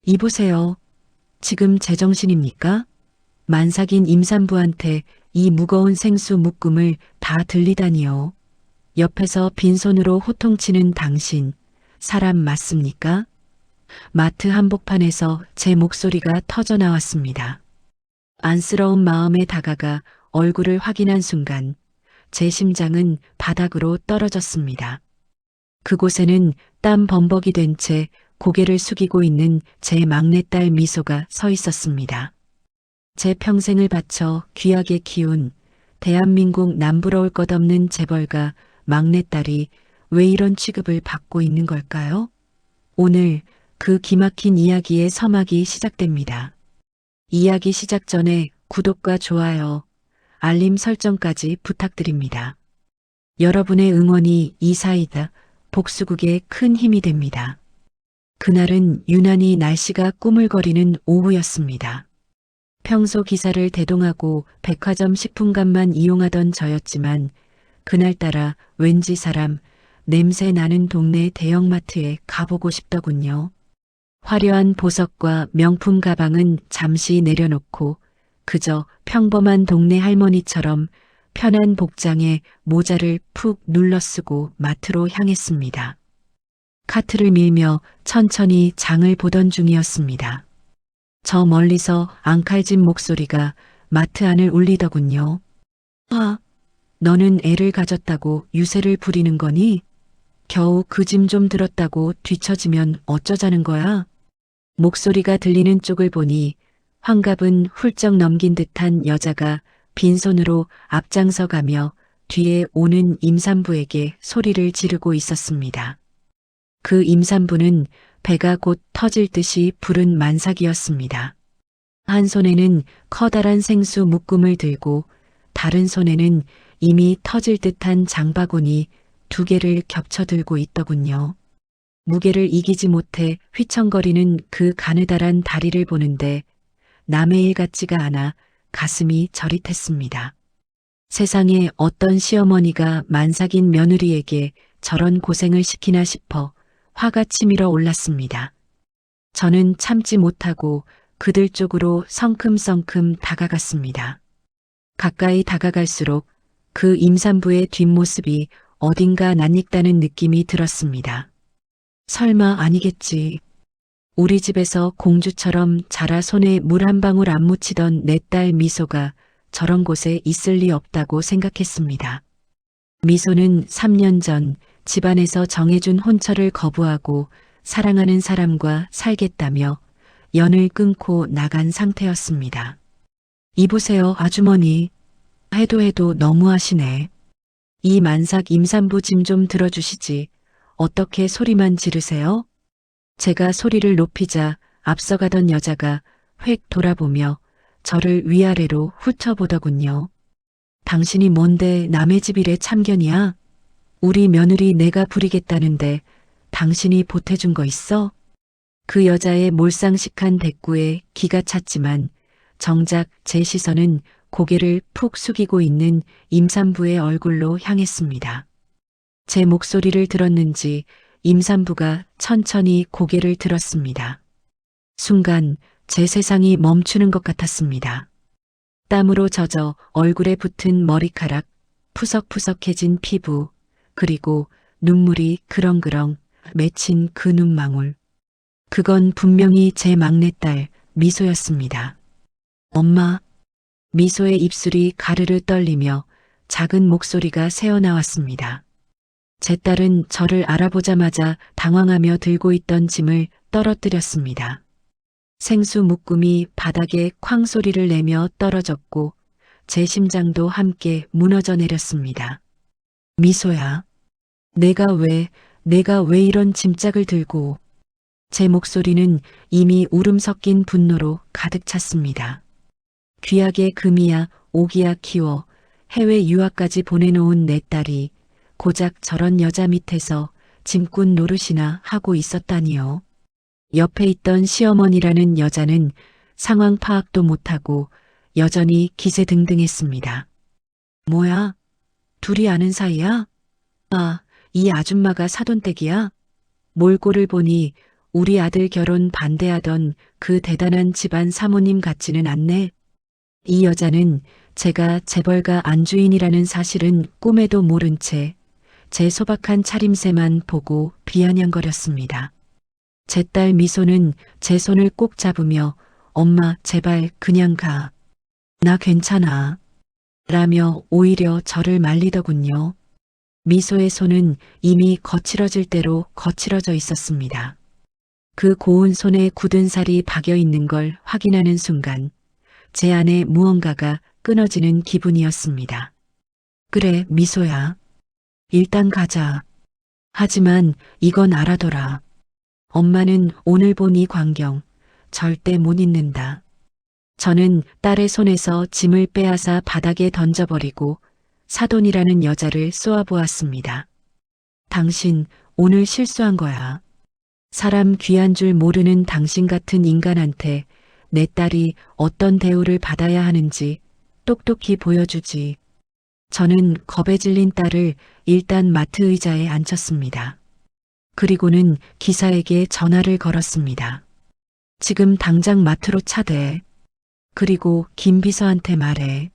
이보세요. 지금 제정신입니까? 만삭인 임산부한테 이 무거운 생수 묶음을 다 들리다니요. 옆에서 빈손으로 호통치는 당신, 사람 맞습니까? 마트 한복판에서 제 목소리가 터져 나왔습니다. 안쓰러운 마음에 다가가 얼굴을 확인한 순간 제 심장은 바닥으로 떨어졌습니다. 그곳에는 땀 범벅이 된 채 고개를 숙이고 있는 제 막내딸 미소가 서 있었습니다. 제 평생을 바쳐 귀하게 키운 대한민국 남부러울 것 없는 재벌가 막내딸이 왜 이런 취급을 받고 있는 걸까요? 오늘 그 기막힌 이야기의 서막이 시작됩니다. 이야기 시작 전에 구독과 좋아요, 알림 설정까지 부탁드립니다. 여러분의 응원이 이 사이다 복수국에 큰 힘이 됩니다. 그날은 유난히 날씨가 꾸물거리는 오후였습니다. 평소 기사를 대동하고 백화점 식품관만 이용하던 저였지만 그날따라 왠지 사람 냄새 나는 동네 대형마트에 가보고 싶더군요. 화려한 보석과 명품 가방은 잠시 내려놓고 그저 평범한 동네 할머니처럼 편한 복장에 모자를 푹 눌러쓰고 마트로 향했습니다. 카트를 밀며 천천히 장을 보던 중이었습니다. 저 멀리서 앙칼진 목소리가 마트 안을 울리더군요. 아, 너는 애를 가졌다고 유세를 부리는 거니? 겨우 그 짐 좀 들었다고 뒤처지면 어쩌자는 거야? 목소리가 들리는 쪽을 보니 환갑은 훌쩍 넘긴 듯한 여자가 빈손으로 앞장서 가며 뒤에 오는 임산부에게 소리를 지르고 있었습니다. 그 임산부는 배가 곧 터질 듯이 부른 만삭이었습니다. 한 손에는 커다란 생수 묶음을 들고 다른 손에는 이미 터질 듯한 장바구니 2개를 겹쳐 들고 있더군요. 무게를 이기지 못해 휘청거리는 그 가느다란 다리를 보는데 남의 일 같지가 않아 가슴이 저릿했습니다. 세상에 어떤 시어머니가 만삭인 며느리에게 저런 고생을 시키나 싶어 화가 치밀어 올랐습니다. 저는 참지 못하고 그들 쪽으로 성큼성큼 다가갔습니다. 가까이 다가갈수록 그 임산부의 뒷모습이 어딘가 낯익다는 느낌이 들었습니다. 설마 아니겠지. 우리 집에서 공주처럼 자라 손에 물 한 방울 안 묻히던 내 딸 미소가 저런 곳에 있을 리 없다고 생각했습니다. 미소는 3년 전 집안에서 정해준 혼처를 거부하고 사랑하는 사람과 살겠다며 연을 끊고 나간 상태였습니다. 이보세요, 아주머니. 해도 너무하시네. 이 만삭 임산부 짐 좀 들어주시지. 어떻게 소리만 지르세요? 제가 소리를 높이자 앞서가던 여자가 획 돌아보며 저를 위아래로 훑어보더군요. 당신이 뭔데 남의 집 일에 참견이야? 우리 며느리 내가 부리겠다는데 당신이 보태준 거 있어? 그 여자의 몰상식한 대꾸에 기가 찼지만 정작 제 시선은 고개를 푹 숙이고 있는 임산부의 얼굴로 향했습니다. 제 목소리를 들었는지 임산부가 천천히 고개를 들었습니다. 순간 제 세상이 멈추는 것 같았습니다. 땀으로 젖어 얼굴에 붙은 머리카락, 푸석푸석해진 피부, 그리고 눈물이 그렁그렁 맺힌 그 눈망울. 그건 분명히 제 막내딸 미소였습니다. 엄마. 미소의 입술이 가르르 떨리며 작은 목소리가 새어나왔습니다. 제 딸은 저를 알아보자마자 당황하며 들고 있던 짐을 떨어뜨렸습니다. 생수 묶음이 바닥에 쾅 소리를 내며 떨어졌고 제 심장도 함께 무너져 내렸습니다. 미소야. 내가 왜 이런 짐짝을 들고. 제 목소리는 이미 울음 섞인 분노로 가득 찼습니다. 귀하게 금이야 오기야 키워 해외 유학까지 보내놓은 내 딸이 고작 저런 여자 밑에서 짐꾼 노릇이나 하고 있었다니요. 옆에 있던 시어머니라는 여자는 상황 파악도 못하고 여전히 기세등등했습니다. 뭐야? 둘이 아는 사이야? 아, 이 아줌마가 사돈댁이야? 몰골을 보니 우리 아들 결혼 반대하던 그 대단한 집안 사모님 같지는 않네. 이 여자는 제가 재벌가 안주인이라는 사실은 꿈에도 모른 채 제 소박한 차림새만 보고 비아냥거렸습니다. 제 딸 미소는 제 손을 꼭 잡으며 엄마 제발 그냥 가. 나 괜찮아. 라며 오히려 저를 말리더군요. 미소의 손은 이미 거칠어질 대로 거칠어져 있었습니다. 그 고운 손에 굳은 살이 박여 있는 걸 확인하는 순간 제 안에 무언가가 끊어지는 기분이었습니다. 그래, 미소야. 일단 가자. 하지만 이건 알아둬라. 엄마는 오늘 본 이 광경 절대 못 잊는다. 저는 딸의 손에서 짐을 빼앗아 바닥에 던져버리고 사돈이라는 여자를 쏘아보았습니다. 당신 오늘 실수한 거야. 사람 귀한 줄 모르는 당신 같은 인간한테 내 딸이 어떤 대우를 받아야 하는지 똑똑히 보여주지. 저는 겁에 질린 딸을 일단 마트 의자에 앉혔습니다. 그리고는 기사에게 전화를 걸었습니다. 지금 당장 마트로 차대. 그리고 김 비서한테 말해.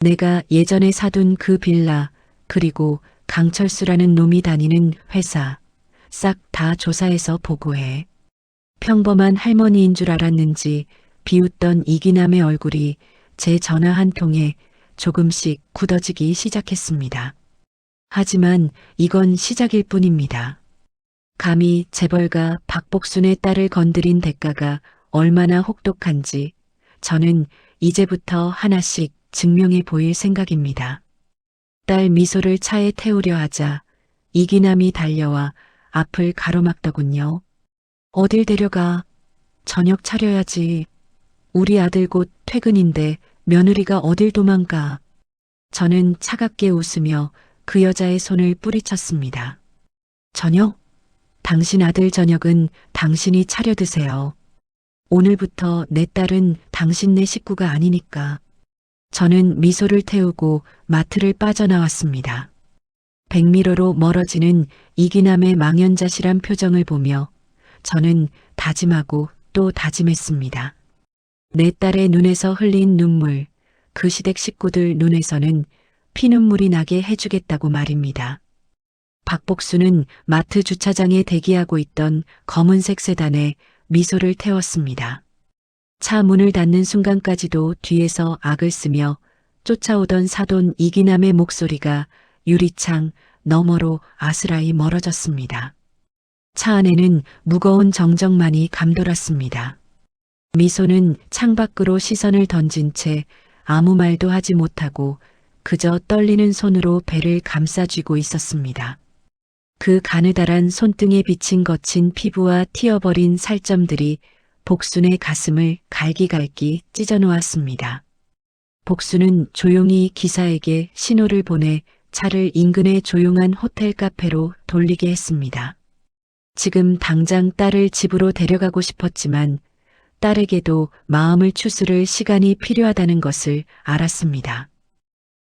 내가 예전에 사둔 그 빌라, 그리고 강철수라는 놈이 다니는 회사, 싹 다 조사해서 보고해. 평범한 할머니인 줄 알았는지 비웃던 이기남의 얼굴이 제 전화 한 통에 조금씩 굳어지기 시작했습니다. 하지만 이건 시작일 뿐입니다. 감히 재벌가 박복순의 딸을 건드린 대가가 얼마나 혹독한지 저는 이제부터 하나씩 증명해 보일 생각입니다. 딸 미소를 차에 태우려 하자 이기남이 달려와 앞을 가로막더군요. 어딜 데려가? 저녁 차려야지. 우리 아들 곧 퇴근인데 며느리가 어딜 도망가. 저는 차갑게 웃으며 그 여자의 손을 뿌리쳤습니다. 저녁? 당신 아들 저녁은 당신이 차려 드세요. 오늘부터 내 딸은 당신네 식구가 아니니까. 저는 미소를 태우고 마트를 빠져나왔습니다. 백미러로 멀어지는 이기남의 망연자실한 표정을 보며 저는 다짐하고 또 다짐했습니다. 내 딸의 눈에서 흘린 눈물, 그 시댁 식구들 눈에서는 피눈물이 나게 해주겠다고 말입니다. 박복수는 마트 주차장에 대기하고 있던 검은색 세단에 미소를 태웠습니다. 차 문을 닫는 순간까지도 뒤에서 악을 쓰며 쫓아오던 사돈 이기남의 목소리가 유리창 너머로 아스라이 멀어졌습니다. 차 안에는 무거운 정적만이 감돌았습니다. 미소는 창밖으로 시선을 던진 채 아무 말도 하지 못하고 그저 떨리는 손으로 배를 감싸쥐고 있었습니다. 그 가느다란 손등에 비친 거친 피부와 튀어버린 살점들이 복순의 가슴을 갈기갈기 찢어놓았습니다. 복순은 조용히 기사에게 신호를 보내 차를 인근의 조용한 호텔 카페로 돌리게 했습니다. 지금 당장 딸을 집으로 데려가고 싶었지만 딸에게도 마음을 추스를 시간이 필요하다는 것을 알았습니다.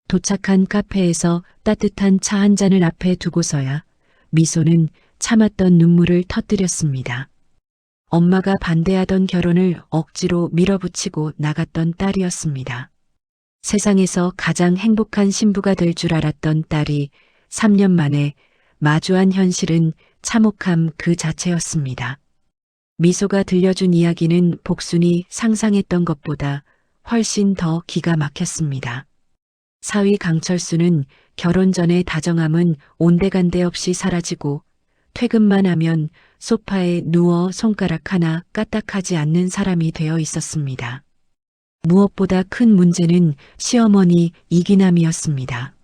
도착한 카페에서 따뜻한 차 한 잔을 앞에 두고서야 미소는 참았던 눈물을 터뜨렸습니다. 엄마가 반대하던 결혼을 억지로 밀어붙이고 나갔던 딸이었습니다. 세상에서 가장 행복한 신부가 될 줄 알았던 딸이 3년 만에 마주한 현실은 참혹함 그 자체였습니다. 미소가 들려준 이야기는 복순이 상상했던 것보다 훨씬 더 기가 막혔습니다. 사위 강철수는 결혼 전의 다정함은 온데간데 없이 사라지고 퇴근만 하면 소파에 누워 손가락 하나 까딱하지 않는 사람이 되어 있었습니다. 무엇보다 큰 문제는 시어머니 이기남이었습니다.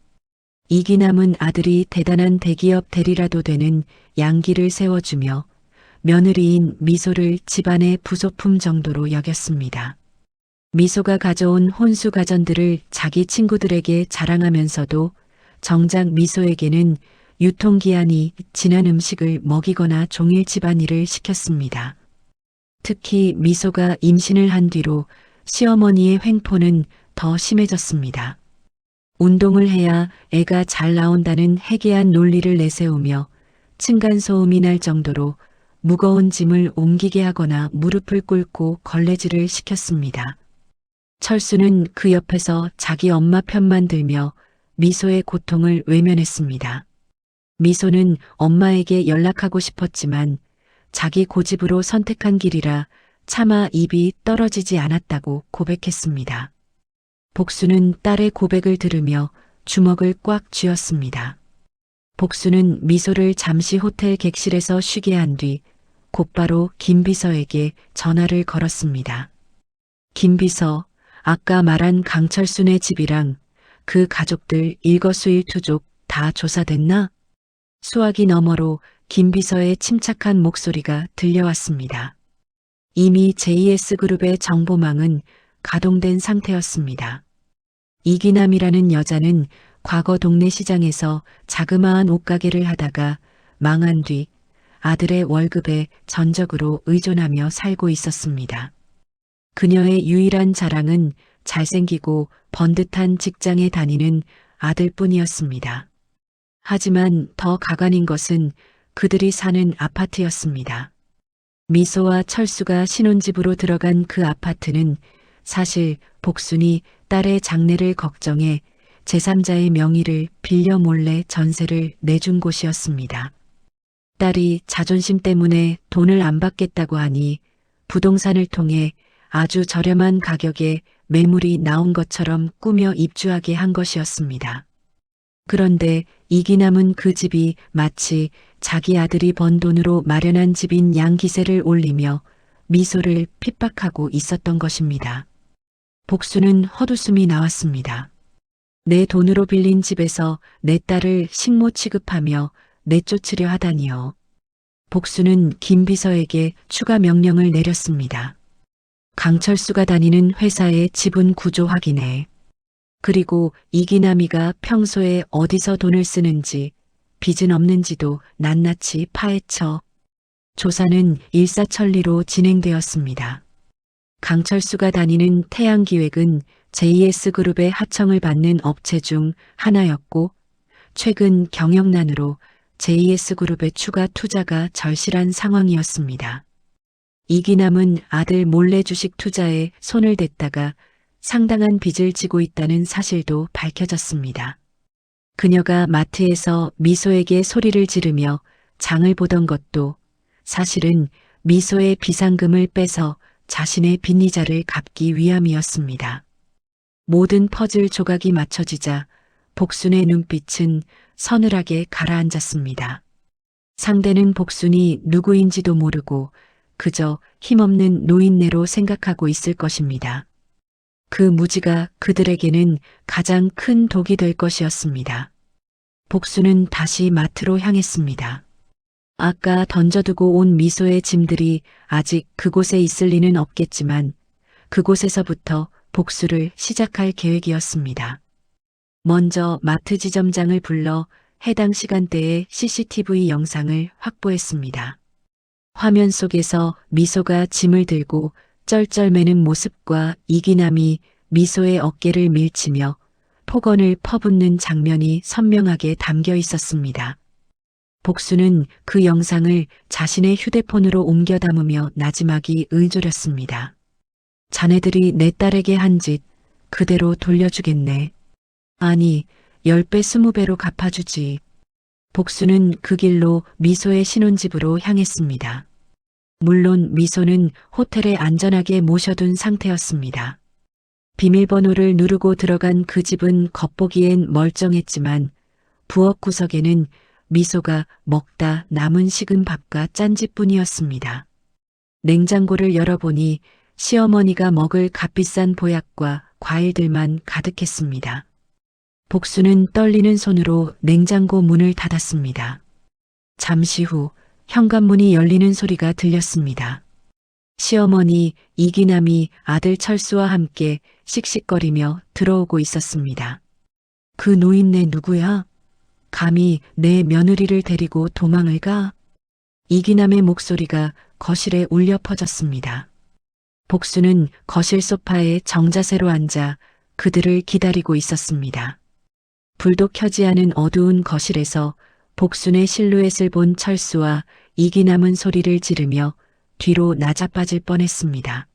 이기남은 아들이 대단한 대기업 대리라도 되는 양기를 세워주며 며느리인 미소를 집안의 부속품 정도로 여겼습니다. 미소가 가져온 혼수 가전들을 자기 친구들에게 자랑하면서도 정작 미소에게는 유통기한이 지난 음식을 먹이거나 종일 집안일을 시켰습니다. 특히 미소가 임신을 한 뒤로 시어머니의 횡포는 더 심해졌습니다. 운동을 해야 애가 잘 나온다는 해괴한 논리를 내세우며 층간소음이 날 정도로 무거운 짐을 옮기게 하거나 무릎을 꿇고 걸레질을 시켰습니다. 철수는 그 옆에서 자기 엄마 편만 들며 미소의 고통을 외면했습니다. 미소는 엄마에게 연락하고 싶었지만 자기 고집으로 선택한 길이라 차마 입이 떨어지지 않았다고 고백했습니다. 복수는 딸의 고백을 들으며 주먹을 꽉 쥐었습니다. 복수는 미소를 잠시 호텔 객실에서 쉬게 한 뒤 곧바로 김비서에게 전화를 걸었습니다. 김비서, 아까 말한 강철순의 집이랑 그 가족들 일거수일투족 다 조사됐나? 수화기 너머로 김비서의 침착한 목소리가 들려왔습니다. 이미 JS그룹의 정보망은 가동된 상태였습니다. 이기남이라는 여자는 과거 동네 시장에서 자그마한 옷가게를 하다가 망한 뒤 아들의 월급에 전적으로 의존하며 살고 있었습니다. 그녀의 유일한 자랑은 잘생기고 번듯한 직장에 다니는 아들뿐이었습니다. 하지만 더 가관인 것은 그들이 사는 아파트였습니다. 미소와 철수가 신혼집으로 들어간 그 아파트는 사실 복순이 딸의 장례를 걱정해 제3자의 명의를 빌려 몰래 전세를 내준 곳이었습니다. 딸이 자존심 때문에 돈을 안 받겠다고 하니 부동산을 통해 아주 저렴한 가격에 매물이 나온 것처럼 꾸며 입주하게 한 것이었습니다. 그런데 이기남은 그 집이 마치 자기 아들이 번 돈으로 마련한 집인 양 기세를 올리며 미소를 핍박하고 있었던 것입니다. 복수는 헛웃음이 나왔습니다. 내 돈으로 빌린 집에서 내 딸을 식모 취급하며 내쫓으려 하다니요. 복수는 김비서에게 추가 명령을 내렸습니다. 강철수가 다니는 회사의 지분 구조 확인해. 그리고 이기남이가 평소에 어디서 돈을 쓰는지, 빚은 없는지도 낱낱이 파헤쳐. 조사는 일사천리로 진행되었습니다. 강철수가 다니는 태양기획은 JS그룹의 하청을 받는 업체 중 하나였고 최근 경영난으로 JS그룹의 추가 투자가 절실한 상황이었습니다. 이기남은 아들 몰래 주식 투자에 손을 댔다가 상당한 빚을 지고 있다는 사실도 밝혀졌습니다. 그녀가 마트에서 미소에게 소리를 지르며 장을 보던 것도 사실은 미소의 비상금을 빼서 자신의 빚이자를 갚기 위함이었습니다. 모든 퍼즐 조각이 맞춰지자 복순의 눈빛은 서늘하게 가라앉았습니다. 상대는 복순이 누구인지도 모르고 그저 힘없는 노인네로 생각하고 있을 것입니다. 그 무지가 그들에게는 가장 큰 독이 될 것이었습니다. 복수는 다시 마트로 향했습니다. 아까 던져두고 온 미소의 짐들이 아직 그곳에 있을 리는 없겠지만 그곳에서부터 복수를 시작할 계획이었습니다. 먼저 마트 지점장을 불러 해당 시간대의 CCTV 영상을 확보했습니다. 화면 속에서 미소가 짐을 들고 쩔쩔매는 모습과 이기남이 미소의 어깨를 밀치며 폭언을 퍼붓는 장면이 선명하게 담겨 있었습니다. 복수는 그 영상을 자신의 휴대폰으로 옮겨 담으며 나지막이 을조렸습니다. 자네들이 내 딸에게 한 짓 그대로 돌려주겠네. 아니, 10배 20배로 갚아주지. 복수는 그 길로 미소의 신혼집으로 향했습니다. 물론 미소는 호텔에 안전하게 모셔둔 상태였습니다. 비밀번호를 누르고 들어간 그 집은 겉보기엔 멀쩡했지만 부엌 구석에는 미소가 먹다 남은 식은 밥과 짠지뿐이었습니다. 냉장고를 열어보니 시어머니가 먹을 값비싼 보약과 과일들만 가득했습니다. 복수는 떨리는 손으로 냉장고 문을 닫았습니다. 잠시 후 현관문이 열리는 소리가 들렸습니다. 시어머니 이기남이 아들 철수와 함께 씩씩거리며 들어오고 있었습니다. 그 노인네 누구야? 감히 내 며느리를 데리고 도망을 가? 이기남의 목소리가 거실에 울려 퍼졌습니다. 복수는 거실 소파에 정자세로 앉아 그들을 기다리고 있었습니다. 불도 켜지 않은 어두운 거실에서 복순의 실루엣을 본 철수와 이기남은 소리를 지르며 뒤로 나자빠질 뻔했습니다.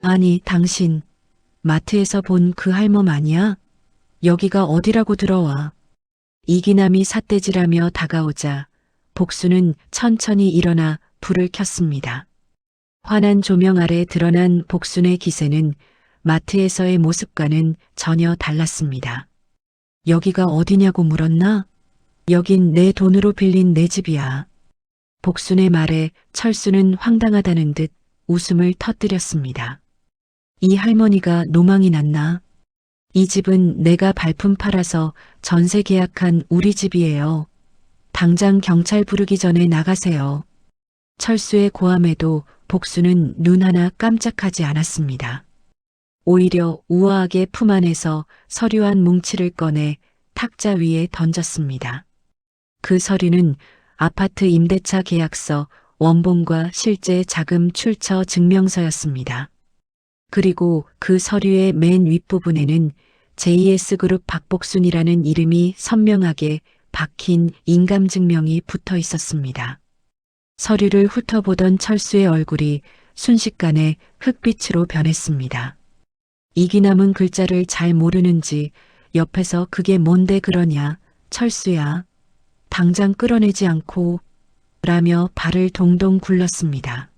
아니, 당신 마트에서 본 그 할멈 아니야? 여기가 어디라고 들어와. 이기남이 삿대질하며 다가오자 복수는 천천히 일어나 불을 켰습니다. 환한 조명 아래 드러난 복순의 기세는 마트에서의 모습과는 전혀 달랐습니다. 여기가 어디냐고 물었나? 여긴 내 돈으로 빌린 내 집이야. 복순의 말에 철수는 황당하다는 듯 웃음을 터뜨렸습니다. 이 할머니가 노망이 났나? 이 집은 내가 발품 팔아서 전세 계약한 우리 집이에요. 당장 경찰 부르기 전에 나가세요. 철수의 고함에도 복수는 눈 하나 깜짝하지 않았습니다. 오히려 우아하게 품 안에서 서류 한 뭉치를 꺼내 탁자 위에 던졌습니다. 그 서류는 아파트 임대차 계약서, 원본과 실제 자금 출처 증명서였습니다. 그리고 그 서류의 맨 윗부분에는 JS그룹 박복순이라는 이름이 선명하게 박힌 인감증명이 붙어 있었습니다. 서류를 훑어보던 철수의 얼굴이 순식간에 흑빛으로 변했습니다. 이기남은 글자를 잘 모르는지 옆에서 그게 뭔데 그러냐, 철수야. 당장 끌어내지 않고 라며 발을 동동 굴렀습니다.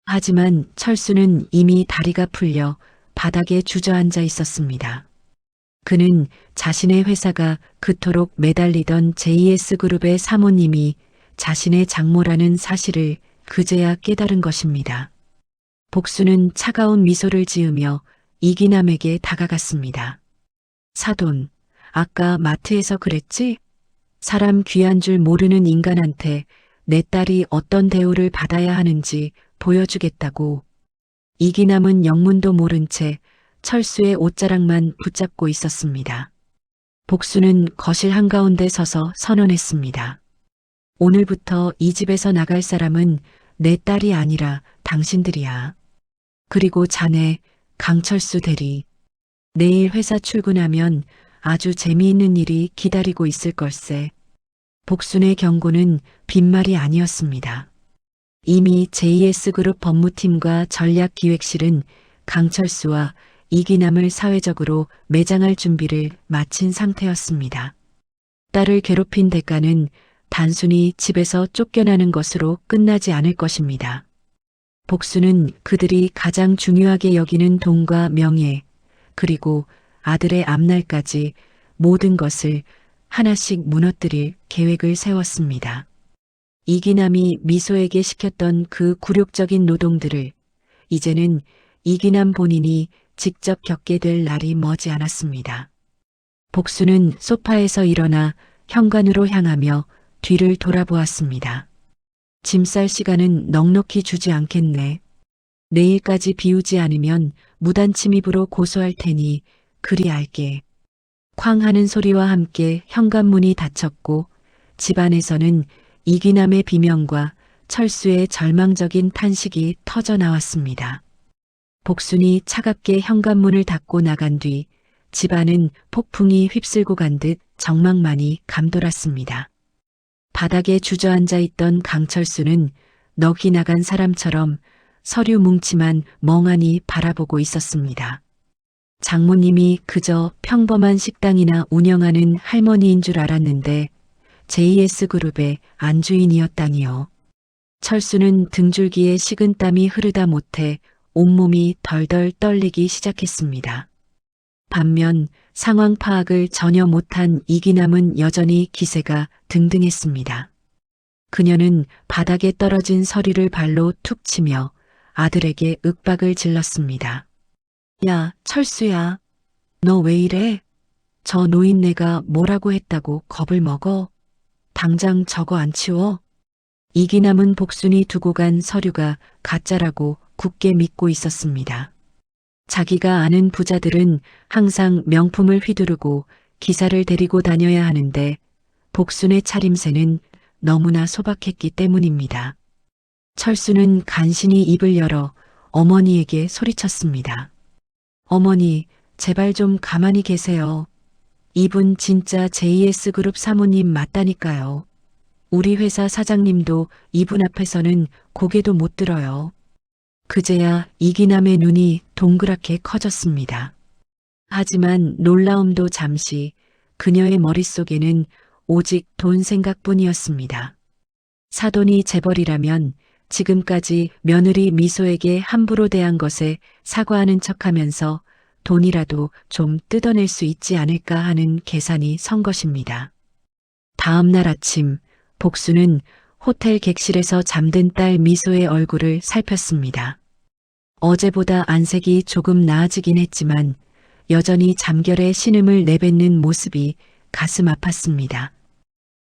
하지만 철수는 이미 다리가 풀려 바닥에 주저앉아 있었습니다. 그는 자신의 회사가 그토록 매달리던 JS그룹의 사모님이 자신의 장모라는 사실을 그제야 깨달은 것입니다. 복수는 차가운 미소를 지으며 이기남에게 다가갔습니다. 사돈, 아까 마트에서 그랬지? 사람 귀한 줄 모르는 인간한테 내 딸이 어떤 대우를 받아야 하는지 보여주겠다고. 이기남은 영문도 모른 채 철수의 옷자락만 붙잡고 있었습니다. 복수는 거실 한가운데 서서 선언했습니다. 오늘부터 이 집에서 나갈 사람은 내 딸이 아니라 당신들이야. 그리고 자네, 강철수 대리. 내일 회사 출근하면 아주 재미있는 일이 기다리고 있을 걸세. 복순의 경고는 빈말이 아니었습니다. 이미 JS그룹 법무팀과 전략기획실은 강철수와 이기남을 사회적으로 매장할 준비를 마친 상태였습니다. 딸을 괴롭힌 대가는 단순히 집에서 쫓겨나는 것으로 끝나지 않을 것입니다. 복수는 그들이 가장 중요하게 여기는 돈과 명예, 그리고 아들의 앞날까지 모든 것을 하나씩 무너뜨릴 계획을 세웠습니다. 이기남이 미소에게 시켰던 그 굴욕적인 노동들을 이제는 이기남 본인이 직접 겪게 될 날이 머지 않았습니다. 복수는 소파에서 일어나 현관으로 향하며 뒤를 돌아보았습니다. 짐 쌀 시간은 넉넉히 주지 않겠네. 내일까지 비우지 않으면 무단 침입으로 고소할 테니 그리 알게. 쾅 하는 소리와 함께 현관문이 닫혔고 집안에서는 이기남의 비명과 철수의 절망적인 탄식이 터져 나왔습니다. 복순이 차갑게 현관문을 닫고 나간 뒤 집안은 폭풍이 휩쓸고 간 듯 정막만이 감돌았습니다. 바닥에 주저앉아 있던 강철수는 넋이 나간 사람처럼 서류 뭉치만 멍하니 바라보고 있었습니다. 장모님이 그저 평범한 식당이나 운영하는 할머니인 줄 알았는데 JS그룹의 안주인이었다니요. 철수는 등줄기에 식은 땀이 흐르다 못해 온몸이 덜덜 떨리기 시작했습니다. 반면 상황 파악을 전혀 못한 이기남은 여전히 기세가 등등했습니다. 그녀는 바닥에 떨어진 서류를 발로 툭 치며 아들에게 윽박을 질렀습니다. 야, 철수야. 너 왜 이래? 저 노인네가 뭐라고 했다고 겁을 먹어? 당장 저거 안 치워? 이기남은 복순이 두고 간 서류가 가짜라고 굳게 믿고 있었습니다. 자기가 아는 부자들은 항상 명품을 휘두르고 기사를 데리고 다녀야 하는데 복순의 차림새는 너무나 소박했기 때문입니다. 철수는 간신히 입을 열어 어머니에게 소리쳤습니다. 어머니, 제발 좀 가만히 계세요. 이분 진짜 JS그룹 사모님 맞다니까요. 우리 회사 사장님도 이분 앞에서는 고개도 못 들어요. 그제야 이기남의 눈이 동그랗게 커졌습니다. 하지만 놀라움도 잠시, 그녀의 머릿속에는 오직 돈 생각뿐이었습니다. 사돈이 재벌이라면 지금까지 며느리 미소에게 함부로 대한 것에 사과하는 척하면서 돈이라도 좀 뜯어낼 수 있지 않을까 하는 계산이 선 것입니다. 다음 날 아침, 복수는 호텔 객실에서 잠든 딸 미소의 얼굴을 살폈습니다. 어제보다 안색이 조금 나아지긴 했지만 여전히 잠결에 신음을 내뱉는 모습이 가슴 아팠습니다.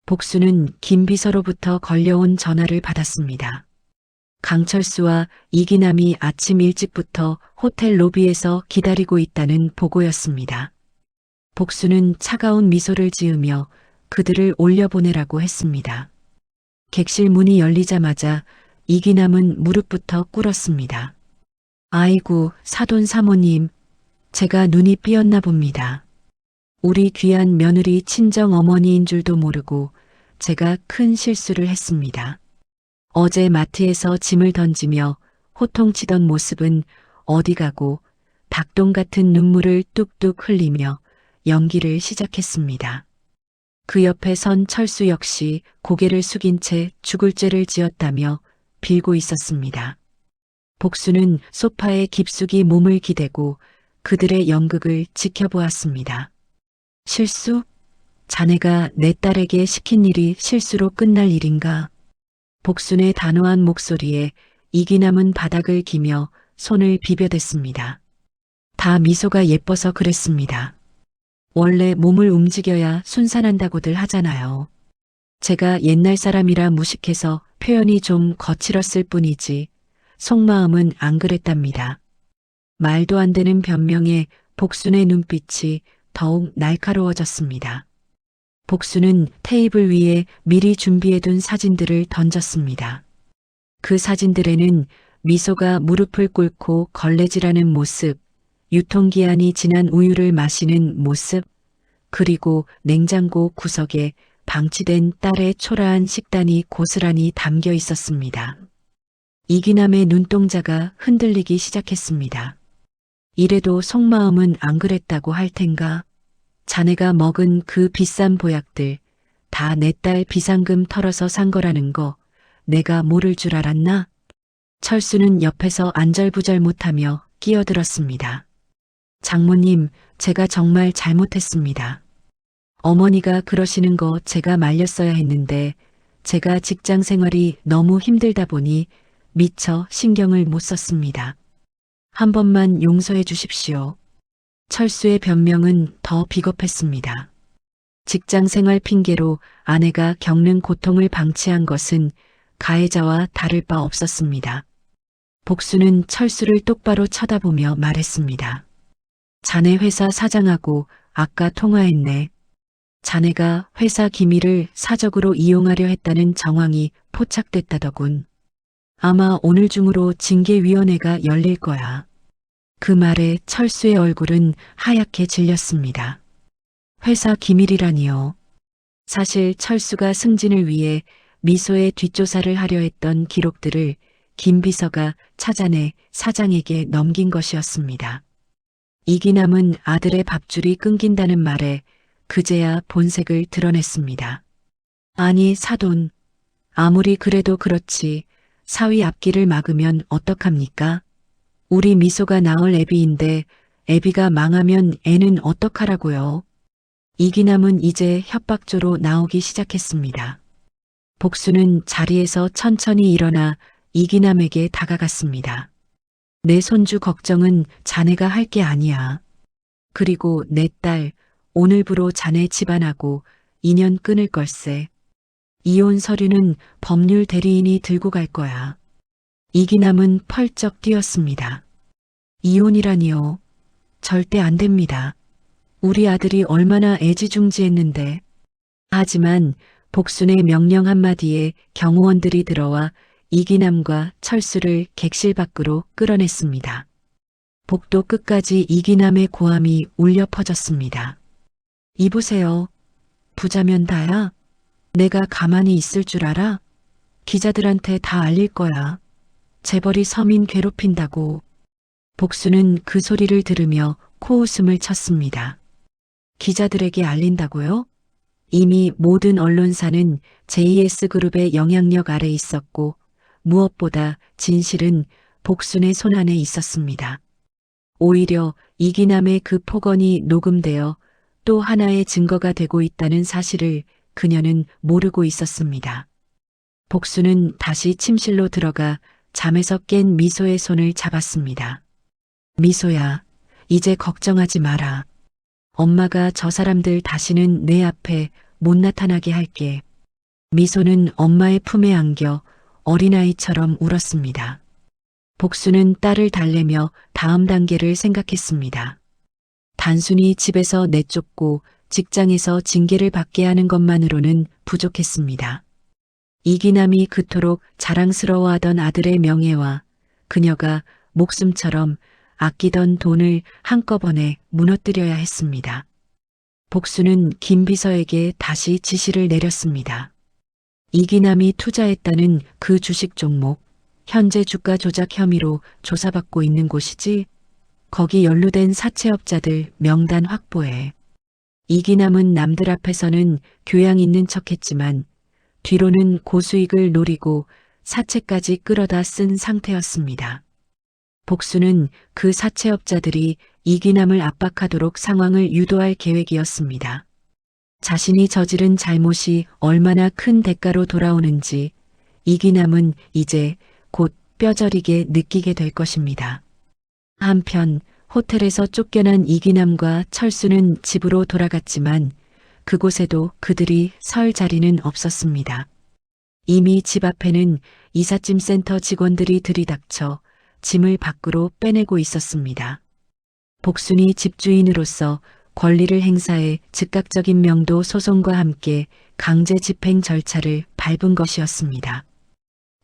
복수는 김 비서로부터 걸려온 전화를 받았습니다. 강철수와 이기남이 아침 일찍부터 호텔 로비에서 기다리고 있다는 보고였습니다. 복수는 차가운 미소를 지으며 그들을 올려보내라고 했습니다. 객실 문이 열리자마자 이기남은 무릎부터 꿇었습니다. 아이고, 사돈 사모님, 제가 눈이 삐었나 봅니다. 우리 귀한 며느리 친정 어머니인 줄도 모르고 제가 큰 실수를 했습니다. 어제 마트에서 짐을 던지며 호통치던 모습은 어디 가고 닭똥 같은 눈물을 뚝뚝 흘리며 연기를 시작했습니다. 그 옆에 선 철수 역시 고개를 숙인 채 죽을 죄를 지었다며 빌고 있었습니다. 복수는 소파에 깊숙이 몸을 기대고 그들의 연극을 지켜보았습니다. 실수? 자네가 내 딸에게 시킨 일이 실수로 끝날 일인가? 복순의 단호한 목소리에 이기남은 바닥을 기며 손을 비벼댔습니다. 다 미소가 예뻐서 그랬습니다. 원래 몸을 움직여야 순산한다고들 하잖아요. 제가 옛날 사람이라 무식해서 표현이 좀 거칠었을 뿐이지 속마음은 안 그랬답니다. 말도 안 되는 변명에 복순의 눈빛이 더욱 날카로워졌습니다. 복수는 테이블 위에 미리 준비해둔 사진들을 던졌습니다. 그 사진들에는 미소가 무릎을 꿇고 걸레질하는 모습, 유통기한이 지난 우유를 마시는 모습, 그리고 냉장고 구석에 방치된 딸의 초라한 식단이 고스란히 담겨 있었습니다. 이기남의 눈동자가 흔들리기 시작했습니다. 이래도 속마음은 안 그랬다고 할 텐가? 자네가 먹은 그 비싼 보약들 다 내 딸 비상금 털어서 산 거라는 거 내가 모를 줄 알았나? 철수는 옆에서 안절부절 못하며 끼어들었습니다. 장모님, 제가 정말 잘못했습니다. 어머니가 그러시는 거 제가 말렸어야 했는데 제가 직장 생활이 너무 힘들다 보니 미처 신경을 못 썼습니다. 한 번만 용서해 주십시오. 철수의 변명은 더 비겁했습니다. 직장 생활 핑계로 아내가 겪는 고통을 방치한 것은 가해자와 다를 바 없었습니다. 복수는 철수를 똑바로 쳐다보며 말했습니다. 자네 회사 사장하고 아까 통화했네. 자네가 회사 기밀을 사적으로 이용하려 했다는 정황이 포착됐다더군. 아마 오늘 중으로 징계위원회가 열릴 거야. 그 말에 철수의 얼굴은 하얗게 질렸습니다. 회사 기밀이라니요. 사실 철수가 승진을 위해 미소의 뒷조사를 하려 했던 기록들을 김 비서가 찾아내 사장에게 넘긴 것이었습니다. 이기남은 아들의 밥줄이 끊긴다는 말에 그제야 본색을 드러냈습니다. 아니 사돈, 아무리 그래도 그렇지 사위 앞길을 막으면 어떡합니까? 우리 미소가 낳을 애비인데 애비가 망하면 애는 어떡하라고요? 이기남은 이제 협박조로 나오기 시작했습니다. 복수는 자리에서 천천히 일어나 이기남에게 다가갔습니다. 내 손주 걱정은 자네가 할 게 아니야. 그리고 내 딸, 오늘부로 자네 집안하고 인연 끊을 걸세. 이혼 서류는 법률 대리인이 들고 갈 거야. 이기남은 펄쩍 뛰었습니다. 이혼이라니요. 절대 안 됩니다. 우리 아들이 얼마나 애지중지했는데. 하지만 복순의 명령 한마디에 경호원들이 들어와 이기남과 철수를 객실 밖으로 끌어냈습니다. 복도 끝까지 이기남의 고함이 울려 퍼졌습니다. 이보세요. 부자면 다야? 내가 가만히 있을 줄 알아? 기자들한테 다 알릴 거야. 재벌이 서민 괴롭힌다고. 복수는 그 소리를 들으며 코웃음을 쳤습니다. 기자들에게 알린다고요? 이미 모든 언론사는 JS그룹의 영향력 아래 있었고 무엇보다 진실은 복순의 손안에 있었습니다. 오히려 이기남의 그 폭언이 녹음되어 또 하나의 증거가 되고 있다는 사실을 그녀는 모르고 있었습니다. 복수는 다시 침실로 들어가 잠에서 깬 미소의 손을 잡았습니다. 미소야, 이제 걱정하지 마라. 엄마가 저 사람들 다시는 내 앞에 못 나타나게 할게. 미소는 엄마의 품에 안겨 어린아이처럼 울었습니다. 복수는 딸을 달래며 다음 단계를 생각했습니다. 단순히 집에서 내쫓고 직장에서 징계를 받게 하는 것만으로는 부족했습니다. 이기남이 그토록 자랑스러워하던 아들의 명예와 그녀가 목숨처럼 아끼던 돈을 한꺼번에 무너뜨려야 했습니다. 복수는 김 비서에게 다시 지시를 내렸습니다. 이기남이 투자했다는 그 주식 종목, 현재 주가 조작 혐의로 조사받고 있는 곳이지? 거기 연루된 사채업자들 명단 확보해. 이기남은 남들 앞에서는 교양 있는 척했지만 뒤로는 고수익을 노리고 사채까지 끌어다 쓴 상태였습니다. 복수는 그 사채업자들이 이기남을 압박하도록 상황을 유도할 계획이었습니다. 자신이 저지른 잘못이 얼마나 큰 대가로 돌아오는지 이기남은 이제 곧 뼈저리게 느끼게 될 것입니다. 한편 호텔에서 쫓겨난 이기남과 철수는 집으로 돌아갔지만 그곳에도 그들이 설 자리는 없었습니다. 이미 집 앞에는 이삿짐 센터 직원들이 들이닥쳐 짐을 밖으로 빼내고 있었습니다. 복순이 집주인으로서 권리를 행사해 즉각적인 명도 소송과 함께 강제 집행 절차를 밟은 것이었습니다.